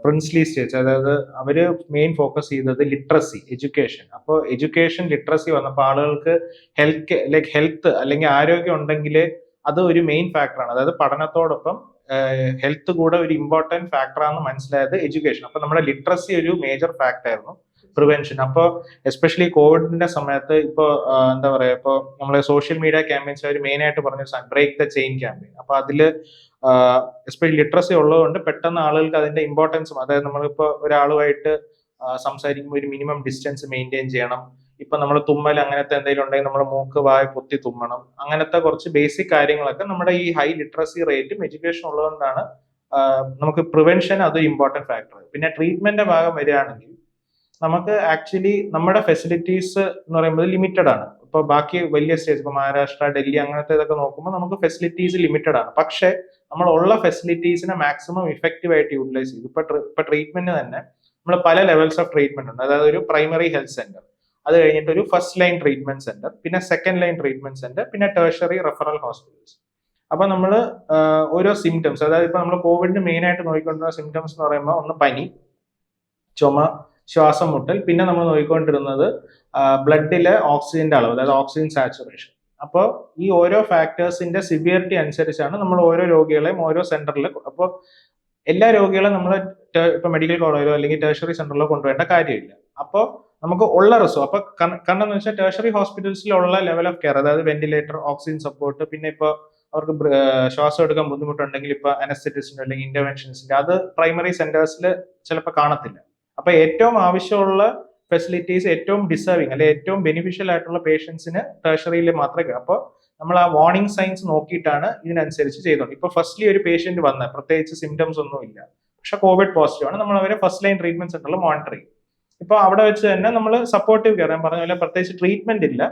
പ്രിൻസ്ലി സ്റ്റേറ്റ്സ്, അതായത് അവര് മെയിൻ ഫോക്കസ് ചെയ്തത് ലിറ്ററസി, എഡ്യൂക്കേഷൻ. അപ്പോൾ എഡ്യൂക്കേഷൻ ലിറ്ററസി വന്നപ്പോൾ ആളുകൾക്ക് ഹെൽത്ത് അല്ലെങ്കിൽ ആരോഗ്യം ഉണ്ടെങ്കിൽ അത് ഒരു മെയിൻ ഫാക്ടറാണ്. അതായത് പഠനത്തോടൊപ്പം ഹെൽത്ത് കൂടെ ഒരു ഇമ്പോർട്ടന്റ് ഫാക്ടറാണെന്ന് മനസ്സിലായത് എഡ്യൂക്കേഷൻ. അപ്പൊ നമ്മുടെ ലിറ്ററസി ഒരു മേജർ ഫാക്ടർ ആയിരുന്നു പ്രിവെൻഷൻ. അപ്പോൾ എസ്പെഷ്യലി കോവിഡിന്റെ സമയത്ത് ഇപ്പോൾ എന്താ പറയാ, ഇപ്പോൾ നമ്മളെ സോഷ്യൽ മീഡിയ ക്യാമ്പയിൻസ് അവർ മെയിൻ ആയിട്ട് പറഞ്ഞ ബ്രേക്ക് ദ ചെയിൻ ക്യാമ്പയിൻ. അപ്പൊ അതില് എസ്പെഷ്യലി ലിറ്ററസി ഉള്ളതുകൊണ്ട് പെട്ടെന്ന് ആളുകൾക്ക് അതിന്റെ ഇമ്പോർട്ടൻസും, അതായത് നമ്മളിപ്പോൾ ഒരാളുമായിട്ട് സംസാരിക്കുമ്പോൾ ഒരു മിനിമം ഡിസ്റ്റൻസ് മെയിൻറ്റെയിൻ ചെയ്യണം. ഇപ്പൊ നമ്മൾ തുമ്മൽ അങ്ങനത്തെ എന്തെങ്കിലും ഉണ്ടെങ്കിൽ നമ്മൾ മൂക്ക് വായ പൊത്തി തുമ്മണം. അങ്ങനത്തെ കുറച്ച് ബേസിക് കാര്യങ്ങളൊക്കെ നമ്മുടെ ഈ ഹൈ ലിറ്ററസി റേറ്റും എഡ്യൂക്കേഷൻ ഉള്ളതുകൊണ്ടാണ് നമുക്ക് പ്രിവെൻഷൻ അതൊരു ഇമ്പോർട്ടന്റ് ഫാക്ടർ. പിന്നെ ട്രീറ്റ്മെന്റിന്റെ ഭാഗം വരികയാണെങ്കിൽ നമുക്ക് ആക്ച്വലി നമ്മുടെ ഫെസിലിറ്റീസ് എന്ന് പറയുമ്പോൾ ലിമിറ്റഡ് ആണ്. ഇപ്പൊ ബാക്കി വലിയ സ്റ്റേറ്റ്സ്, ഇപ്പൊ മഹാരാഷ്ട്ര, ഡൽഹി അങ്ങനത്തെ ഇതൊക്കെ നോക്കുമ്പോൾ നമുക്ക് ഫെസിലിറ്റീസ് ലിമിറ്റഡ് ആണ്. പക്ഷെ നമ്മളുള്ള ഫെസിലിറ്റീസിനെ മാക്സിമം ഇഫക്റ്റീവ് ആയിട്ട് യൂട്ടിലൈസ് ചെയ്തു. ഇപ്പൊ ട്രീറ്റ്മെന്റ് തന്നെ നമ്മൾ പല ലെവൽസ് ഓഫ് ട്രീറ്റ്മെന്റ് ഉണ്ട്. അതായത് ഒരു പ്രൈമറി ഹെൽത്ത് സെന്റർ, അത് കഴിഞ്ഞിട്ട് ഒരു ഫസ്റ്റ് ലൈൻ ട്രീറ്റ്മെന്റ് സെന്റർ, പിന്നെ സെക്കൻഡ് ലൈൻ ട്രീറ്റ്മെന്റ് സെന്റർ, പിന്നെ ടെർഷറി റെഫറൽ ഹോസ്പിറ്റൽസ്. അപ്പൊ നമ്മൾ ഓരോ സിംറ്റംസ്, അതായത് ഇപ്പൊ നമ്മൾ കോവിഡിന് മെയിൻ ആയിട്ട് നോക്കിക്കൊണ്ടിരുന്ന സിംറ്റംസ് എന്ന് പറയുമ്പോൾ ഒന്ന് പനി, ചുമ, ശ്വാസം മുട്ടൽ, പിന്നെ നമ്മൾ നോക്കിക്കൊണ്ടിരുന്നത് ബ്ലഡിലെ ഓക്സിജന്റെ അളവ്, അതായത് ഓക്സിജൻ സാച്ചുറേഷൻ. അപ്പോൾ ഈ ഓരോ ഫാക്ടേഴ്സിന്റെ സിവിയറിറ്റി അനുസരിച്ചാണ് നമ്മൾ ഓരോ രോഗികളെയും ഓരോ സെന്ററിൽ, അപ്പോൾ എല്ലാ രോഗികളെയും നമ്മൾ ഇപ്പൊ മെഡിക്കൽ കോളേജിലോ അല്ലെങ്കിൽ ടെർഷറി സെന്ററിലോ കൊണ്ടുപോകേണ്ട കാര്യമില്ല. അപ്പോൾ നമുക്ക് ഉള്ള അപ്പൊ കാരണം വെച്ചാൽ ടെർഷറി ഹോസ്പിറ്റൽസിലുള്ള ലെവൽ ഓഫ് കെയർ, അതായത് വെന്റിലേറ്റർ, ഓക്സിജൻ സപ്പോർട്ട്, പിന്നെ ഇപ്പോൾ അവർക്ക് ശ്വാസം എടുക്കാൻ ബുദ്ധിമുട്ടുണ്ടെങ്കിൽ ഇപ്പൊ അനസ്തെറ്റിസ്റ്റിന്റെ അല്ലെങ്കിൽ ഇന്റർവെൻഷനിസ്റ്റിന്റെ, അത് പ്രൈമറി സെന്റേഴ്സിൽ ചിലപ്പോൾ കാണത്തില്ല. അപ്പൊ ഏറ്റവും ആവശ്യമുള്ള ഫെസിലിറ്റീസ്, ഏറ്റവും ഡിസേർവിങ് അല്ലെങ്കിൽ ഏറ്റവും ബെനിഫിഷ്യൽ ആയിട്ടുള്ള പേഷ്യൻസിന് ടെർഷറിയിൽ മാത്രമേ. അപ്പോൾ നമ്മൾ ആ വാർണിംഗ് സൈൻസ് നോക്കിയിട്ടാണ് ഇതിനനുസരിച്ച് ചെയ്തോണ്ട്. ഇപ്പൊ ഫസ്റ്റ്ലി ഒരു പേഷ്യന്റ് വന്ന പ്രത്യേകിച്ച് സിംറ്റംസ് ഒന്നും ഇല്ല, പക്ഷെ കോവിഡ് പോസിറ്റീവ് ആണ്, നമ്മൾ അവരെ ഫസ്റ്റ് ലൈൻ ട്രീറ്റ്മെന്റ് സെന്ററിൽ മോണിറ്റർ ചെയ്യും. ഇപ്പൊ അവിടെ വെച്ച് തന്നെ നമ്മൾ സപ്പോർട്ടീവ് കെയർ, ഞാൻ പറഞ്ഞ പോലെ പ്രത്യേകിച്ച് ട്രീറ്റ്മെന്റ് ഇല്ല,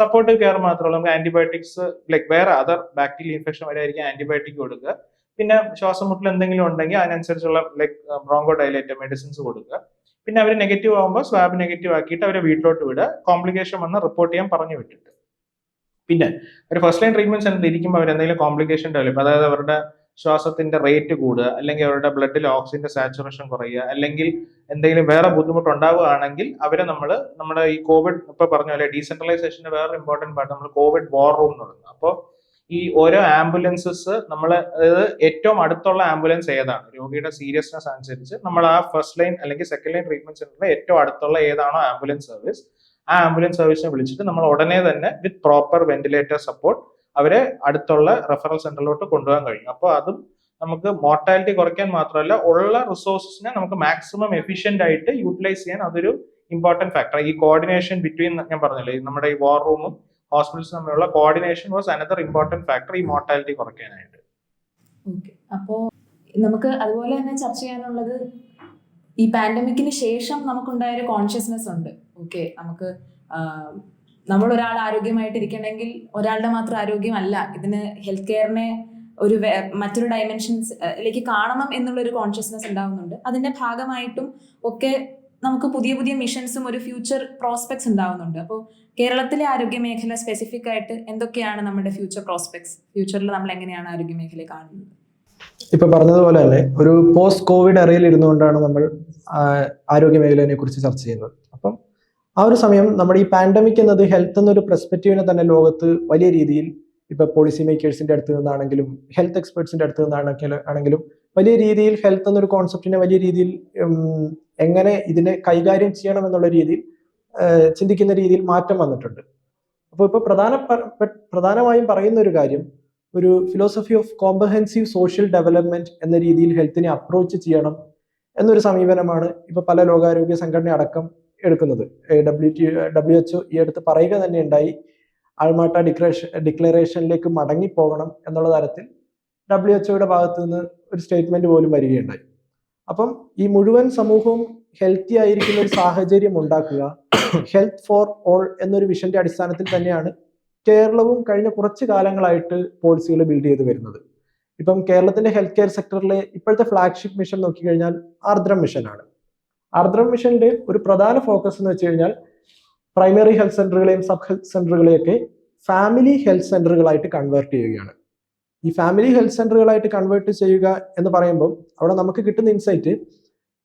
സപ്പോർട്ടീവ് കെയർ മാത്രമല്ല. നമുക്ക് ആന്റിബയോട്ടിക്സ് ലൈക്ക് വേറെ അതർ ബാക്ടീരിയൽ ഇൻഫെക്ഷൻ വരെയായിരിക്കും ആന്റിബയോട്ടിക് കൊടുക്കുക. പിന്നെ ശ്വാസം മുട്ടൽ എന്തെങ്കിലും ഉണ്ടെങ്കിൽ അതിനനുസരിച്ചുള്ള ലൈക്ക് ബ്രോങ്കോ ഡയലേറ്റർ മെഡിസിൻസ് കൊടുക്കുക. പിന്നെ അവർ നെഗറ്റീവ് ആകുമ്പോൾ സ്വാബ് നെഗറ്റീവ് ആക്കിയിട്ട് അവരെ വീട്ടിലോട്ട് വിടുക. കോംപ്ലിക്കേഷൻ വന്ന് റിപ്പോർട്ട് ചെയ്യാൻ പറഞ്ഞു വിട്ടിട്ട്. പിന്നെ ഒരു ഫസ്റ്റ് ലൈൻ ട്രീറ്റ്മെന്റ് സെന്ററിൽ ഇരിക്കുമ്പോൾ അവർ എന്തെങ്കിലും കോംപ്ലിക്കേഷൻ ഡെവലപ്പ്, അതായത് അവരുടെ ശ്വാസത്തിന്റെ റേറ്റ് കൂടുക, അല്ലെങ്കിൽ അവരുടെ ബ്ലഡിൽ ഓക്സിജന്റെ സാച്ചുറേഷൻ കുറയുക, അല്ലെങ്കിൽ എന്തെങ്കിലും വേറെ ബുദ്ധിമുട്ട് ഉണ്ടാവുകയാണെങ്കിൽ അവരെ നമ്മുടെ ഈ കോവിഡ് ഇപ്പൊ പറഞ്ഞ പോലെ ഡീസെൻട്രലൈസേഷന്റെ വേറെ ഇമ്പോർട്ടന്റ് പാർട്ട് നമ്മൾ കോവിഡ് വാർ റൂം എന്ന് പറയുന്നത്. അപ്പോൾ ഈ ഓരോ ആംബുലൻസസ് അതായത് ഏറ്റവും അടുത്തുള്ള ആംബുലൻസ് ഏതാണ്, രോഗിയുടെ സീരിയസ്നെസ് അനുസരിച്ച് നമ്മൾ ആ ഫസ്റ്റ് ലൈൻ അല്ലെങ്കിൽ സെക്കൻഡ് ലൈൻ ട്രീറ്റ്മെന്റ് സെന്ററിൽ ഏറ്റവും അടുത്തുള്ള ഏതാണോ ആംബുലൻസ് സർവീസ്, ആ ആംബുലൻസ് സർവീസിനെ വിളിച്ചിട്ട് നമ്മൾ ഉടനെ തന്നെ വിത്ത് പ്രോപ്പർ വെന്റിലേറ്റർ സപ്പോർട്ട് അവരെ അടുത്തുള്ള റെഫറൽ സെന്ററിലോട്ട് കൊണ്ടുപോകാൻ കഴിയും. അപ്പോൾ അതും നമുക്ക് മോർട്ടാലിറ്റി കുറയ്ക്കാൻ മാത്രമല്ല, ഉള്ള റിസോഴ്സസിനെ നമുക്ക് മാക്സിമം എഫിഷ്യന്റ് ആയിട്ട് യൂട്ടിലൈസ് ചെയ്യാൻ അതൊരു ഇമ്പോർട്ടന്റ് ഫാക്ടർ. ഈ കോർഡിനേഷൻ ബിറ്റ്വീൻ, ഞാൻ പറഞ്ഞില്ലേ, നമ്മുടെ ഈ വാർ റൂമും ഹോസ്പിറ്റൽസും തമ്മിലുള്ള coordination was another important factor ഈ മോർട്ടാലിറ്റി കുറയ്ക്കാനായിട്ട്. അപ്പോൾ നമുക്ക് അതുപോലെ തന്നെ ചർച്ച ചെയ്യാനുള്ളത് ഈ പാൻഡമിക്കിന് ശേഷം നമുക്കുണ്ടായ ഒരു കോൺഷ്യസ്നെസ് ഉണ്ട്. ഓക്കെ, നമുക്ക് നമ്മൾ ഒരാൾ ആരോഗ്യമായിട്ടിരിക്കണമെങ്കിൽ ഒരാളുടെ മാത്രം ആരോഗ്യമല്ല, ഇതിന് ഹെൽത്ത് കെയറിനെ ഒരു മറ്റൊരു ഡയമെൻഷൻസിലേക്ക് കാണണം എന്നുള്ളൊരു കോൺഷ്യസ്നെസ് ഉണ്ടാവുന്നുണ്ട്. അതിന്റെ ഭാഗമായിട്ടും ഒക്കെ നമുക്ക് പുതിയ പുതിയ മിഷൻസും ഒരു ഫ്യൂച്ചർ പ്രോസ്പെക്ട്സ് ഉണ്ടാവുന്നുണ്ട്. അപ്പോൾ കേരളത്തിലെ ആരോഗ്യ മേഖല സ്പെസിഫിക് ആയിട്ട് എന്തൊക്കെയാണ് നമ്മുടെ ഫ്യൂച്ചർ പ്രോസ്പെക്ട്സ്? ഫ്യൂച്ചറിൽ നമ്മൾ എങ്ങനെയാണ് ആരോഗ്യ മേഖലയെ കാണുന്നത്? ഇപ്പൊ പറഞ്ഞതുപോലെ തന്നെ ഒരു പോസ്റ്റ് കോവിഡ് എറയിൽ ഇരുന്നുകൊണ്ടാണ് നമ്മൾ ആരോഗ്യ മേഖലയെ കുറിച്ച് ചർച്ച ചെയ്യുന്നത്. അപ്പം ആ ഒരു സമയം നമ്മുടെ ഈ പാൻഡമിക് എന്നത് ഹെൽത്ത് എന്നൊരു പെർസ്പെക്റ്റീവിനെ തന്നെ ലോകത്ത് വലിയ രീതിയിൽ ഇപ്പൊ പോളിസി മേക്കേഴ്സിന്റെ അടുത്ത് നിന്നാണെങ്കിലും ഹെൽത്ത് എക്സ്പെർട്സിന്റെ അടുത്ത് നിന്നാണെങ്കിലും വലിയ രീതിയിൽ ഹെൽത്ത് എന്നൊരു കോൺസെപ്റ്റിനെ വലിയ രീതിയിൽ എങ്ങനെ ഇതിനെ കൈകാര്യം ചെയ്യണം എന്നുള്ള രീതിയിൽ ചിന്തിക്കുന്ന രീതിയിൽ മാറ്റം വന്നിട്ടുണ്ട്. അപ്പോൾ ഇപ്പൊ പ്രധാനമായും പറയുന്ന ഒരു കാര്യം, ഒരു philosophy of comprehensive social development എന്ന രീതിയിൽ ഹെൽത്തിനെ അപ്രോച്ച് ചെയ്യണം എന്നൊരു സമീപനമാണ് ഇപ്പൊ പല ലോകാരോഗ്യ സംഘടന അടക്കം എടുക്കുന്നത്. WHO ഈ അടുത്ത് പറയുക തന്നെ ഉണ്ടായി, ആൾമാട്ട ഡിക്ലറേഷനിലേക്ക് മടങ്ങിപ്പോകണം എന്നുള്ള തരത്തിൽ WHO ഭാഗത്ത് നിന്ന് ഒരു സ്റ്റേറ്റ്മെന്റ് പോലും വരികയുണ്ടായി. അപ്പം ഈ മുഴുവൻ സമൂഹവും ഹെൽത്തി ആയിരിക്കുന്ന ഒരു സാഹചര്യം ഉണ്ടാക്കുക, ഹെൽത്ത് ഫോർ ഓൾ എന്നൊരു വിഷന്റെ അടിസ്ഥാനത്തിൽ തന്നെയാണ് കേരളവും കഴിഞ്ഞ കുറച്ച് കാലങ്ങളായിട്ട് പോളിസികൾ ബിൽഡ് ചെയ്ത് വരുന്നത്. ഇപ്പം കേരളത്തിന്റെ ഹെൽത്ത് കെയർ സെക്ടറിലെ ഇപ്പോഴത്തെ ഫ്ലാഗ്ഷിപ്പ് മിഷൻ നോക്കിക്കഴിഞ്ഞാൽ ആർദ്രം മിഷനാണ്. ആർദ്രം മിഷന്റെ ഒരു പ്രധാന ഫോക്കസ് എന്ന് വെച്ച് കഴിഞ്ഞാൽ പ്രൈമറി ഹെൽത്ത് സെന്ററുകളെയും സബ് ഹെൽത്ത് സെന്ററുകളെയൊക്കെ ഫാമിലി ഹെൽത്ത് സെന്ററുകളായിട്ട് കൺവേർട്ട് ചെയ്യുകയാണ്. ഈ ഫാമിലി ഹെൽത്ത് സെന്ററുകളായിട്ട് കൺവേർട്ട് ചെയ്യുക എന്ന് പറയുമ്പോൾ അവിടെ നമുക്ക് കിട്ടുന്ന ഇൻസൈറ്റ്,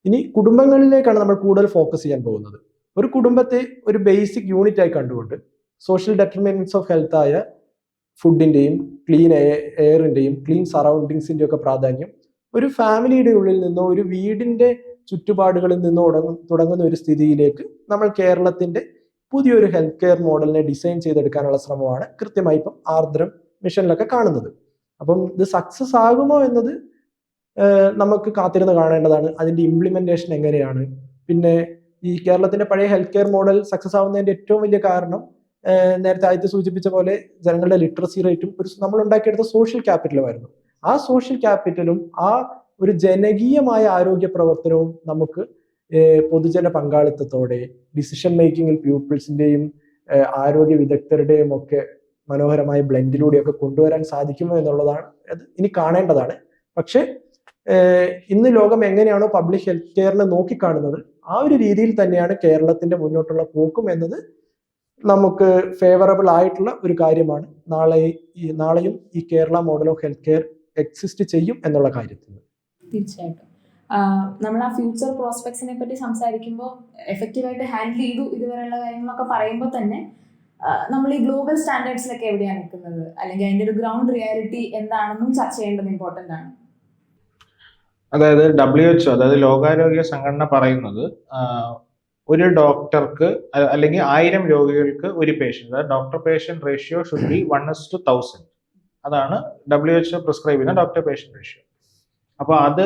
ഇനി കുടുംബങ്ങളിലേക്കാണ് നമ്മൾ കൂടുതൽ ഫോക്കസ് ചെയ്യാൻ പോകുന്നത്. ഒരു കുടുംബത്തെ ഒരു ബേസിക് യൂണിറ്റ് ആയി കണ്ടുകൊണ്ട് സോഷ്യൽ ഡെറ്റർമിനൻസ് ഓഫ് ഹെൽത്ത് ആയ ഫുഡിന്റെയും ക്ലീൻ എയറിന്റെയും ക്ലീൻ സറൗണ്ടിങ്സിന്റെ ഒക്കെ പ്രാധാന്യം ഒരു ഫാമിലിയുടെ ഉള്ളിൽ നിന്നോ ഒരു വീടിന്റെ ചുറ്റുപാടുകളിൽ നിന്നോ തുടങ്ങുന്ന ഒരു സ്ഥിതിയിലേക്ക് നമ്മൾ കേരളത്തിന്റെ പുതിയൊരു ഹെൽത്ത് കെയർ മോഡലിനെ ഡിസൈൻ ചെയ്തെടുക്കാനുള്ള ശ്രമമാണ് കൃത്യമായി ഇപ്പം ആർദ്രം മിഷനിലൊക്കെ കാണുന്നത്. അപ്പം ഇത് സക്സസ് ആകുമോ എന്നത് നമുക്ക് കാത്തിരുന്ന് കാണേണ്ടതാണ്. അതിന്റെ ഇംപ്ലിമെന്റേഷൻ എങ്ങനെയാണ്, പിന്നെ ഈ കേരളത്തിന്റെ പഴയ ഹെൽത്ത് കെയർ മോഡൽ സക്സസ് ആവുന്നതിന്റെ ഏറ്റവും വലിയ കാരണം നേരത്തെ ആദ്യത്തെ സൂചിപ്പിച്ച പോലെ ജനങ്ങളുടെ ലിറ്ററസി റേറ്റും നമ്മൾ ഉണ്ടാക്കിയെടുത്ത സോഷ്യൽ ക്യാപിറ്റലുമായിരുന്നു. ആ സോഷ്യൽ ക്യാപിറ്റലും ആ ഒരു ജനകീയമായ ആരോഗ്യ പ്രവർത്തനവും നമുക്ക് പൊതുജന പങ്കാളിത്തത്തോടെ ഡിസിഷൻ മേക്കിങ്ങിൽ പീപ്പിൾസിന്റെയും ആരോഗ്യ വിദഗ്ധരുടെയും ഒക്കെ മനോഹരമായ ബ്ലെൻഡിലൂടെയൊക്കെ കൊണ്ടുവരാൻ സാധിക്കുമോ എന്നുള്ളതാണ് അത് ഇനി കാണേണ്ടതാണ്. പക്ഷെ ഇന്ന് ലോകം എങ്ങനെയാണോ പബ്ലിക് ഹെൽത്ത് കെയറിനെ നോക്കിക്കാണുന്നത് ആ ഒരു രീതിയിൽ തന്നെയാണ് കേരളത്തിന്റെ മുന്നോട്ടുള്ള പോക്കും എന്നത് നമുക്ക് ഫേവറബിൾ ആയിട്ടുള്ള ഒരു കാര്യമാണ്. നാളെയും ഈ Kerala model of health care exist ചെയ്യും എന്നുള്ള കാര്യത്തിൽ തീർച്ചയായിട്ടും നമ്മൾ ആ ഫ്യൂച്ചർ പ്രോസ്പെക്ട്സിനെ പറ്റി സംസാരിക്കുമ്പോൾ എഫക്റ്റീവായിട്ട് ഹാൻഡിൽ ചെയ്തു ഇതുവരെയുള്ള കാര്യങ്ങളൊക്കെ പറയുമ്പോൾ തന്നെ നമ്മൾ ഈ ഗ്ലോബൽ സ്റ്റാൻഡേർഡ്സിലൊക്കെ എവിടെയാണ് നിൽക്കുന്നത്, അല്ലെങ്കിൽ അതിന്റെ ഒരു ഗ്രൗണ്ട് റിയാലിറ്റി എന്താണെന്നും ചർച്ച ചെയ്യേണ്ടത് ഇമ്പോർട്ടന്റ് ആണ്. അതായത് WHO, അതായത് ലോകാരോഗ്യ സംഘടന പറയുന്നത് ഒരു ഡോക്ടർക്ക് അല്ലെങ്കിൽ 1000 രോഗികൾക്ക് ഒരു പേഷ്യന്റ്, അതായത് doctor patient ratio should be 1:1000. അതാണ് WHO പ്രിസ്ക്രൈബ് ചെയ്യുന്ന ഡോക്ടർ പേഷ്യന്റ് റേഷ്യോ. അപ്പൊ അത്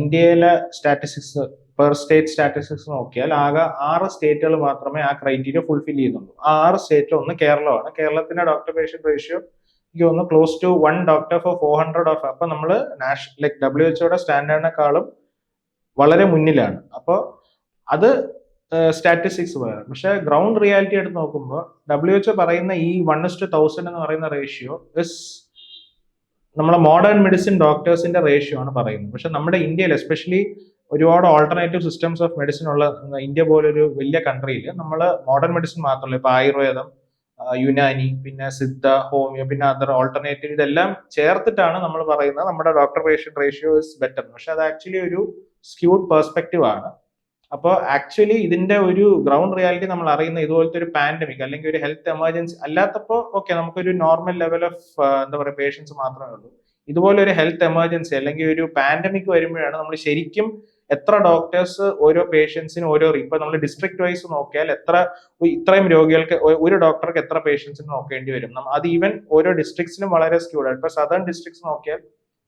ഇന്ത്യയിലെ സ്റ്റാറ്റിസ്റ്റിക്സ് പെർ സ്റ്റേറ്റ് സ്റ്റാറ്റിസ്റ്റിക്സ് നോക്കിയാൽ ആകെ 6 സ്റ്റേറ്റുകൾ മാത്രമേ ആ ക്രൈറ്റീരിയ ഫുൾഫിൽ ചെയ്യുന്നുള്ളൂ. ആ 6 സ്റ്റേറ്റിൽ ഒന്ന് കേരളമാണ്. കേരളത്തിന്റെ ഡോക്ടർ പേഷ്യന്റ് റേഷ്യോ എനിക്ക് തോന്നുന്നു close to 1 doctor for 400 of. അപ്പൊ നമ്മൾ WHO സ്റ്റാൻഡേർഡിനെക്കാളും വളരെ മുന്നിലാണ്. അപ്പോൾ അത് സ്റ്റാറ്റിസ്റ്റിക്സ് പറയാം. പക്ഷെ ഗ്രൗണ്ട് റിയാലിറ്റി എടുത്ത് നോക്കുമ്പോൾ WHO പറയുന്ന ഈ 1:1000 എന്ന് പറയുന്ന റേഷ്യോ ഇസ് നമ്മളെ മോഡേൺ മെഡിസിൻ ഡോക്ടേഴ്സിന്റെ റേഷ്യോ ആണ് പറയുന്നത്. പക്ഷെ നമ്മുടെ ഇന്ത്യയിൽ എസ്പെഷ്യലി ഒരുപാട് ഓൾട്ടർനേറ്റീവ് സിസ്റ്റംസ് ഓഫ് മെഡിസിൻ ഉള്ള ഇന്ത്യ പോലൊരു വലിയ കൺട്രിയിൽ നമ്മൾ മോഡേൺ മെഡിസിൻ മാത്രമല്ല, ഇപ്പൊ ആയുർവേദം, യുനാനി, പിന്നെ സിദ്ധ, ഹോമിയോ, പിന്നെ അതർ ഓൾട്ടർനേറ്റീവ്, ഇതെല്ലാം ചേർത്തിട്ടാണ് നമ്മൾ പറയുന്നത് നമ്മുടെ doctor patient ratio is better. പക്ഷെ അത് ആക്ച്വലി ഒരു സ്ക്യൂഡ് പെർസ്പെക്റ്റീവ് ആണ്. അപ്പോൾ ആക്ച്വലി ഇതിന്റെ ഒരു ഗ്രൗണ്ട് റിയാലിറ്റി നമ്മൾ അറിയുന്ന ഇതുപോലത്തെ ഒരു പാൻഡമിക് അല്ലെങ്കിൽ ഒരു ഹെൽത്ത് എമർജൻസി അല്ലാത്തപ്പോൾ ഓക്കെ, നമുക്കൊരു നോർമൽ ലെവൽ ഓഫ് എന്താ പറയുക പേഷ്യൻസ് മാത്രമേ ഉള്ളൂ. ഇതുപോലെ ഒരു ഹെൽത്ത് എമർജൻസി അല്ലെങ്കിൽ ഒരു പാൻഡമിക് വരുമ്പോഴാണ് നമ്മൾ ശരിക്കും എത്ര ഡോക്ടേഴ്സ് ഓരോ പേഷ്യൻസിന് ഇപ്പൊ നമ്മൾ ഡിസ്ട്രിക്ട് വൈസ് നോക്കിയാൽ ഇത്രയും രോഗികൾക്ക് ഒരു ഡോക്ടർക്ക് എത്ര പേഷ്യൻസിന് നോക്കേണ്ടി വരും. അത് ഈവൻ ഓരോ ഡിസ്ട്രിക്ട്സിലും വളരെ സ്ക്യൂഡ് ആണ്. ഇപ്പൊ സദേൺ ഡിസ്ട്രിക്ട്സ് നോക്കിയാൽ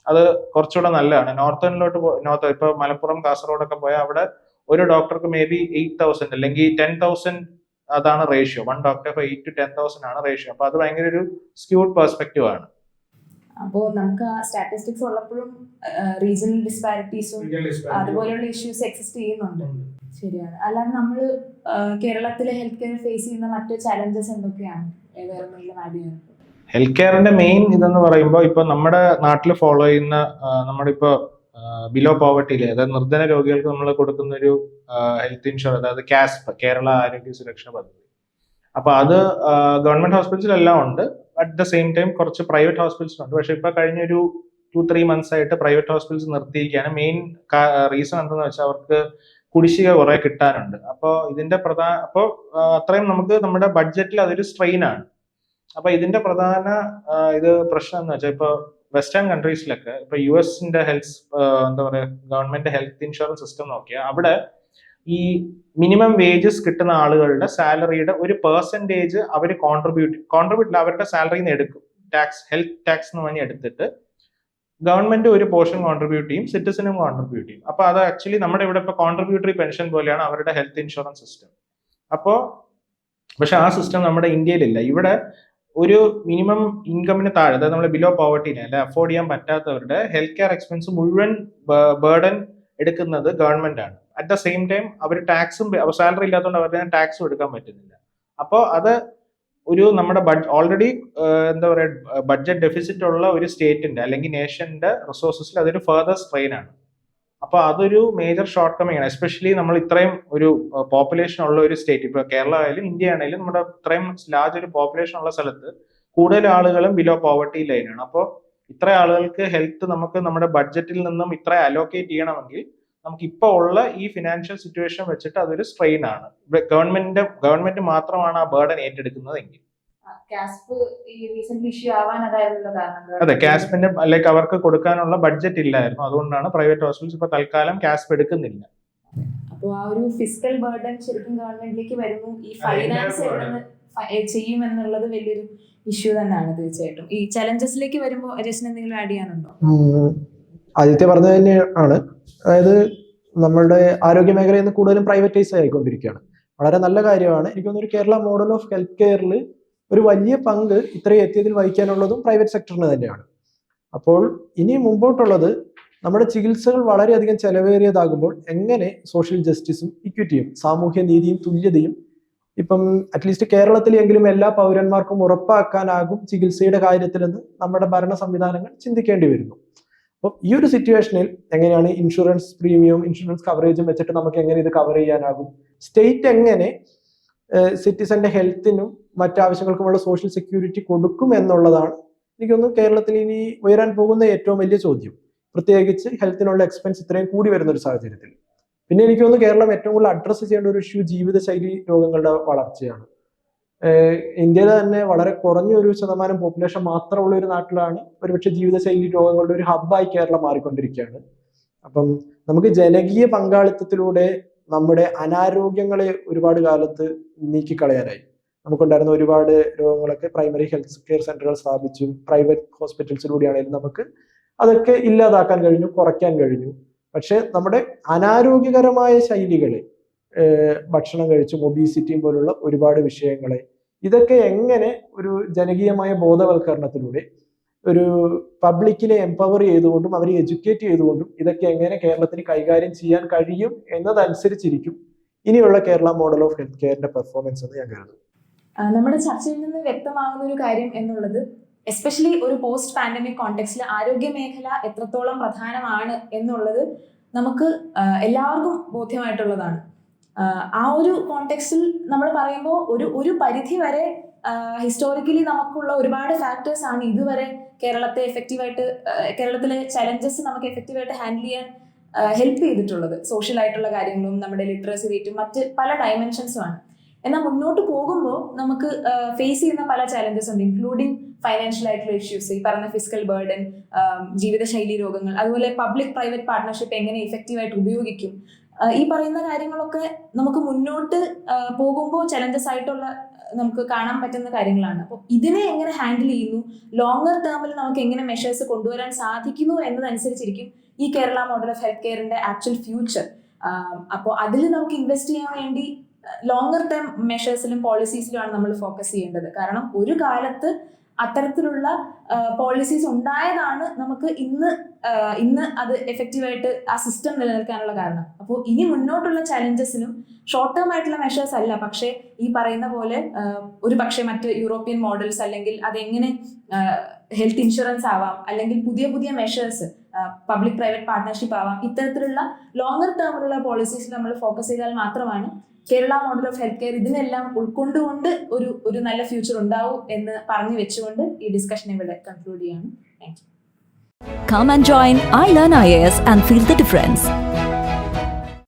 അത് കുറച്ചുകൂടെ നല്ലതാണ്. നോർത്ത് ഇപ്പൊ മലപ്പുറം, കാസർഗോഡൊക്കെ പോയാൽ അവിടെ ഒരു ഡോക്ടർക്ക് മേ ബി 8,000 അല്ലെങ്കിൽ 10,000 അതാണ് റേഷ്യോ. 1 ഡോക്ടർ 8 to 10,000 ആണ് റേഷ്യോ. അപ്പൊ അത് ഭയങ്കര ഒരു സ്ക്യൂഡ് പെർസ്പെക്റ്റീവ് ആണ്. അപ്പോൾ നമുക്ക് ആ സ്റ്റാറ്റിസ്റ്റിക്സ് ഉള്ളപ്പോഴും റീജിയണൽ ഡിസ്പാരിറ്റീസും അതുപോലെയുള്ള ഇഷ്യൂസ് എക്സിസ്റ്റ് ചെയ്യുന്നുണ്ട്. ശരിയാണ്. അല്ലാതെ നമ്മൾ കേരളത്തിലെ ഹെൽത്ത് കെയർ ഫേസ് ചെയ്യുന്ന മറ്റു ചലഞ്ചസ് എന്തൊക്കെയാണ്? വേറെ എന്തെങ്കിലും ആഡ് ചെയ്യാൻ? ഹെൽത്ത് കെയറിന്റെ മെയിൻ ഇതെന്ന് പറയുമ്പോൾ ഇപ്പൊ നമ്മുടെ നാട്ടിൽ ഫോളോ ചെയ്യുന്ന നമ്മുടെ ഇപ്പൊ ബിലോ പോവർട്ടിയിലെ, അതായത് നിർധന രോഗികൾക്ക് നമ്മൾ കൊടുക്കുന്ന ഒരു ഹെൽത്ത് ഇൻഷുറൻസ്, അതായത് കാസ്പ്, കേരള ആരോഗ്യ സുരക്ഷാ പദ്ധതി. അപ്പൊ അത് ഗവൺമെന്റ് ഹോസ്പിറ്റലിലെല്ലാം ഉണ്ട്. അറ്റ് ദ സെയിം ടൈം കുറച്ച് പ്രൈവറ്റ് ഹോസ്പിറ്റൽസ് ഉണ്ട്. പക്ഷെ ഇപ്പൊ കഴിഞ്ഞൊരു 2-3 months ആയിട്ട് പ്രൈവറ്റ് ഹോസ്പിറ്റൽസ് നിർത്തിയിരിക്കുകയാണ്. മെയിൻ റീസൺ എന്തെന്ന് വെച്ചാൽ അവർക്ക് കുടിശ്ശിക കുറെ കിട്ടാനുണ്ട്. അപ്പോൾ അത്രയും നമുക്ക് നമ്മുടെ ബഡ്ജറ്റിൽ അതൊരു സ്ട്രെയിൻ ആണ്. അപ്പൊ ഇതിന്റെ പ്രധാന പ്രശ്നം എന്ന് വെച്ചാൽ ഇപ്പൊ വെസ്റ്റേൺ കൺട്രീസിലൊക്കെ ഇപ്പൊ യുഎസിന്റെ എന്താ പറയുക ഗവൺമെന്റ് ഹെൽത്ത് ഇൻഷുറൻസ് സിസ്റ്റം നോക്കിയാൽ അവിടെ ഈ മിനിമം വേജസ് കിട്ടുന്ന ആളുകളുടെ സാലറിയുടെ ഒരു പെർസെന്റേജ് അവർ കോൺട്രിബ്യൂട്ട് അവരുടെ സാലറിയിൽ നിന്ന് എടുക്കും. ഹെൽത്ത് ടാക്സ് എന്ന് പറഞ്ഞ് എടുത്തിട്ട് ഗവൺമെന്റ് ഒരു പോർഷൻ കോൺട്രിബ്യൂട്ട് ചെയ്യും, സിറ്റിസനും കോൺട്രിബ്യൂട്ട് ചെയ്യും. അപ്പൊ അത് ആക്ച്വലി നമ്മുടെ ഇവിടെ ഇപ്പൊ കോൺട്രിബ്യൂട്ടറി പെൻഷൻ പോലെയാണ് അവരുടെ ഹെൽത്ത് ഇൻഷുറൻസ് സിസ്റ്റം. പക്ഷെ ആ സിസ്റ്റം നമ്മുടെ ഇന്ത്യയിലില്ല. ഇവിടെ ഒരു മിനിമം ഇൻകമിന് താഴെ, അതായത് നമ്മൾ ബിലോ പോവർട്ടിനെ അല്ലെ അഫോർഡ് ചെയ്യാൻ പറ്റാത്തവരുടെ ഹെൽത്ത് കെയർ എക്സ്പെൻസ് മുഴുവൻ ബേർഡൻ എടുക്കുന്നത് ഗവൺമെന്റ് ആണ്. അറ്റ് ദ സെയിം ടൈം അവർ ടാക്സും സാലറി ഇല്ലാത്തതുകൊണ്ട് അവരുടെ ടാക്സും എടുക്കാൻ പറ്റുന്നില്ല. അപ്പോൾ അത് ഒരു നമ്മുടെ ഓൾറെഡി എന്താ പറയുക ബഡ്ജറ്റ് ഡെഫിസിറ്റ് ഉള്ള ഒരു സ്റ്റേറ്റിന്റെ അല്ലെങ്കിൽ നേഷന്റെ റിസോഴ്സസിൽ അതൊരു ഫർദർ സ്ട്രെയിൻ ആണ്. അപ്പൊ അതൊരു മേജർ ഷോർട്ട് കമ്മിങ് ആണ്. എസ്പെഷ്യലി നമ്മൾ ഇത്രയും ഒരു പോപ്പുലേഷൻ ഉള്ള ഒരു സ്റ്റേറ്റ്, ഇപ്പൊ കേരള ആയാലും ഇന്ത്യ ആണെങ്കിലും നമ്മുടെ ഇത്രയും ലാർജ് ഒരു പോപ്പുലേഷൻ ഉള്ള സ്ഥലത്ത് കൂടുതൽ ആളുകളും ബിലോ പോവർട്ടി ലൈനാണ്. അപ്പോൾ ഇത്ര ആളുകൾക്ക് ഹെൽത്ത് നമുക്ക് നമ്മുടെ ബഡ്ജറ്റിൽ നിന്നും ഇത്ര അലോക്കേറ്റ് ചെയ്യണമെങ്കിൽ നമുക്ക് ഇപ്പോൾ ഉള്ള ഈ ഫിനാൻഷ്യൽ സിറ്റുവേഷൻ വെച്ചിട്ട് അതൊരു സ്ട്രെയിൻ ആണ്. ഗവൺമെന്റ് മാത്രമാണ് ആ ബേർഡൻ ഏറ്റെടുക്കുന്നതെങ്കിൽ. അതെ, കാസ്പിന്റെ ലൈക്ക് അവർക്ക് കൊടുക്കാനുള്ള ബഡ്ജറ്റ് ഇല്ലായിരുന്നു. അതുകൊണ്ടാണ് പ്രൈവറ്റ് ഹോസ്പിറ്റൽസ് ഇപ്പൊ തൽക്കാലം കാസ്പ് എടുക്കുന്നില്ല. അപ്പോൾ ആ ഒരു ഫിസിക്കൽ ബർഡൻ ശരിക്കും ഗവൺമെന്റിലേക്ക് വരുന്നു. ഈ ഫൈനാൻസ് ചെയ്യുമെന്നുള്ളത് വലിയൊരു ഇഷ്യൂ തന്നെയാണ് തീർച്ചയായിട്ടും. ഈ ചലഞ്ചസിലേക്ക് വരുമ്പോൾ അജസ്റ്റിന് എന്തെങ്കിലും ആഡ് ചെയ്യാനുണ്ടോ? ആദ്യത്തെ പറഞ്ഞത് തന്നെയാണ്. അതായത് നമ്മളുടെ ആരോഗ്യ മേഖലയിൽ നിന്ന് കൂടുതലും പ്രൈവറ്റൈസ് ആയിക്കൊണ്ടിരിക്കുകയാണ്. വളരെ നല്ല കാര്യമാണ്. എനിക്ക് തോന്നുന്നു ഒരു കേരള മോഡൽ ഓഫ് ഹെൽത്ത് കെയറിൽ ഒരു വലിയ പങ്ക് ഇത്രയും എത്തിയതിൽ വഹിക്കാനുള്ളതും പ്രൈവറ്റ് സെക്ടറിന് തന്നെയാണ്. അപ്പോൾ ഇനി മുമ്പോട്ടുള്ളത് നമ്മുടെ ചികിത്സകൾ വളരെയധികം ചെലവേറിയതാകുമ്പോൾ എങ്ങനെ സോഷ്യൽ ജസ്റ്റിസും ഇക്വിറ്റിയും സാമൂഹ്യ നീതിയും തുല്യതയും ഇപ്പം അറ്റ്ലീസ്റ്റ് കേരളത്തിലെങ്കിലും എല്ലാ പൗരന്മാർക്കും ഉറപ്പാക്കാനാകും ചികിത്സയുടെ കാര്യത്തിലെന്ന് നമ്മുടെ ഭരണ സംവിധാനങ്ങൾ ചിന്തിക്കേണ്ടി വരുന്നു. അപ്പോൾ ഈ ഒരു സിറ്റുവേഷനിൽ എങ്ങനെയാണ് ഇൻഷുറൻസ് പ്രീമിയവും ഇൻഷുറൻസ് കവറേജും വെച്ചിട്ട് നമുക്ക് എങ്ങനെ ഇത് കവർ ചെയ്യാനാകും? സ്റ്റേറ്റ് എങ്ങനെ സിറ്റിസന്റെ ഹെൽത്തിനും മറ്റാവശ്യങ്ങൾക്കുമുള്ള സോഷ്യൽ സെക്യൂരിറ്റി കൊടുക്കും എന്നുള്ളതാണ് എനിക്കൊന്ന് കേരളത്തിൽ ഇനി ഉയരാൻ പോകുന്ന ഏറ്റവും വലിയ ചോദ്യം. പ്രത്യേകിച്ച് ഹെൽത്തിനുള്ള എക്സ്പെൻസ് ഇത്രയും കൂടി വരുന്ന ഒരു സാഹചര്യത്തിൽ. പിന്നെ എനിക്ക് തോന്നുന്നു കേരളം ഏറ്റവും കൂടുതൽ അഡ്രസ്സ് ചെയ്യേണ്ട ഒരു ഇഷ്യൂ ജീവിതശൈലി രോഗങ്ങളുടെ വളർച്ചയാണ്. ഇന്ത്യയിലെ തന്നെ വളരെ കുറഞ്ഞ ഒരു ശതമാനം പോപ്പുലേഷൻ മാത്രമുള്ള ഒരു നാട്ടിലാണ് ഒരുപക്ഷെ ജീവിതശൈലി രോഗങ്ങളുടെ ഒരു ഹബ്ബായി കേരളം മാറിക്കൊണ്ടിരിക്കുകയാണ്. അപ്പം നമുക്ക് ജനകീയ പങ്കാളിത്തത്തിലൂടെ നമ്മുടെ അനാരോഗ്യങ്ങളെ ഒരുപാട് കാലത്ത് നീക്കിക്കളയാനായി. നമുക്കുണ്ടായിരുന്ന ഒരുപാട് രോഗങ്ങളൊക്കെ പ്രൈമറി ഹെൽത്ത് കെയർ സെന്ററുകൾ സ്ഥാപിച്ചു, പ്രൈവറ്റ് ഹോസ്പിറ്റൽസിലൂടെയാണെങ്കിലും നമുക്ക് അതൊക്കെ ഇല്ലാതാക്കാൻ കഴിഞ്ഞു, കുറയ്ക്കാൻ കഴിഞ്ഞു. പക്ഷെ നമ്മുടെ അനാരോഗ്യകരമായ ശൈലികളെ, ഭക്ഷണം കഴിച്ചും ഒബീസിറ്റിയും പോലുള്ള ഒരുപാട് വിഷയങ്ങളെ, ഇതൊക്കെ എങ്ങനെ ഒരു ജനകീയമായ ബോധവൽക്കരണത്തിലൂടെ ഒരു പബ്ലിക്കിനെ എംപവർ ചെയ്തുകൊണ്ടും അവരെ എഡ്യൂക്കേറ്റ് ചെയ്തുകൊണ്ടും ഇതൊക്കെ എങ്ങനെ കേരളത്തിന് കൈകാര്യം ചെയ്യാൻ കഴിയും എന്നതനുസരിച്ചിരിക്കും ഇനിയുള്ള കേരള മോഡൽ ഓഫ് ഹെൽത്ത് കെയറിന്റെ പെർഫോമൻസ് എന്ന് ഞാൻ കരുതുന്നു. നമ്മുടെ ചർച്ചയിൽ നിന്ന് വ്യക്തമാകുന്ന ഒരു കാര്യം എന്നുള്ളത് എസ്പെഷ്യലി ഒരു പോസ്റ്റ് പാൻഡമിക് കോണ്ടെക്സ്റ്റിൽ ആരോഗ്യ മേഖല എത്രത്തോളം പ്രധാനമാണ് എന്നുള്ളത് നമുക്ക് എല്ലാവർക്കും ബോധ്യമായിട്ടുള്ളതാണ്. ആ ഒരു കോണ്ടെക്സ്റ്റിൽ നമ്മൾ പറയുമ്പോൾ ഒരു പരിധി വരെ ഹിസ്റ്റോറിക്കലി നമുക്കുള്ള ഒരുപാട് ഫാക്ടേഴ്സ് ആണ് ഇതുവരെ കേരളത്തിലെ ചലഞ്ചസ് നമുക്ക് എഫക്റ്റീവായിട്ട് ഹാൻഡിൽ ചെയ്യാൻ ഹെൽപ്പ് ചെയ്തിട്ടുള്ളത്. സോഷ്യൽ ആയിട്ടുള്ള കാര്യങ്ങളും നമ്മുടെ ലിറ്ററസി റേറ്റും മറ്റ് പല ഡയമെൻഷൻസും ആണ്. എന്നാൽ മുന്നോട്ട് പോകുമ്പോൾ നമുക്ക് ഫേസ് ചെയ്യുന്ന പല ചലഞ്ചസ് ഉണ്ട്, ഇൻക്ലൂഡിങ് ഫൈനാൻഷ്യൽ ആയിട്ടുള്ള ഇഷ്യൂസ്, ഈ പറഞ്ഞ ഫിസിക്കൽ ബേർഡൻ, ജീവിതശൈലി രോഗങ്ങൾ, അതുപോലെ പബ്ലിക് പ്രൈവറ്റ് പാർട്ട്ണർഷിപ്പ് എങ്ങനെ ഇഫക്റ്റീവായിട്ട് ഉപയോഗിക്കും, ഈ പറയുന്ന കാര്യങ്ങളൊക്കെ നമുക്ക് മുന്നോട്ട് പോകുമ്പോൾ ചലഞ്ചസ് ആയിട്ടുള്ള നമുക്ക് കാണാൻ പറ്റുന്ന കാര്യങ്ങളാണ്. അപ്പോൾ ഇതിനെ എങ്ങനെ ഹാൻഡിൽ ചെയ്യുന്നു, ലോങ്ങർ ടേമിൽ നമുക്ക് എങ്ങനെ മെഷേഴ്സ് കൊണ്ടുവരാൻ സാധിക്കുന്നു എന്നതനുസരിച്ചിരിക്കും ഈ കേരള മോഡൽ ഓഫ് ഹെൽത്ത് കെയറിന്റെ ആക്ച്വൽ ഫ്യൂച്ചർ. അപ്പോൾ അതിൽ നമുക്ക് ഇൻവെസ്റ്റ് ചെയ്യാൻ വേണ്ടി ലോങ്ങർ ടേം മെഷേഴ്സിലും പോളിസീസിലുമാണ് നമ്മൾ ഫോക്കസ് ചെയ്യേണ്ടത്. കാരണം ഒരു കാലത്ത് അത്തരത്തിലുള്ള പോളിസീസ് ഉണ്ടായതാണ് നമുക്ക് ഇന്ന് അത് എഫക്റ്റീവായിട്ട് ആ സിസ്റ്റം നിലനിൽക്കാനുള്ള കാരണം. അപ്പോൾ ഇനി മുന്നോട്ടുള്ള ചലഞ്ചസിനും ഷോർട്ട് ടേം ആയിട്ടുള്ള മെഷേഴ്സ് അല്ല, പക്ഷേ ഈ പറയുന്ന പോലെ ഒരു പക്ഷേ മറ്റ് യൂറോപ്യൻ മോഡൽസ്, അല്ലെങ്കിൽ അതെങ്ങനെ ഹെൽത്ത് ഇൻഷുറൻസ് ആവാം, അല്ലെങ്കിൽ പുതിയ പുതിയ മെഷേഴ്സ് പബ്ലിക് പ്രൈവറ്റ് പാർട്ട്ണർഷിപ്പ് ആവാം, ഇത്തരത്തിലുള്ള ലോങ്ങർ ടേമിലുള്ള പോളിസീസിൽ നമ്മൾ ഫോക്കസ് ചെയ്താൽ മാത്രമാണ് Kerala model of health care ഇതിനെല്ലാം ഉൾക്കൊണ്ടുകൊണ്ട് ഒരു നല്ല ഫ്യൂച്ചർ ഉണ്ടാവും എന്ന് പറഞ്ഞു വെച്ചുകൊണ്ട് ഈ ഡിസ്കഷൻ ഇവിടെ കൺക്ലൂഡ് ചെയ്യാണ്. Thank you. Come and join iLearn IAS and feel the difference.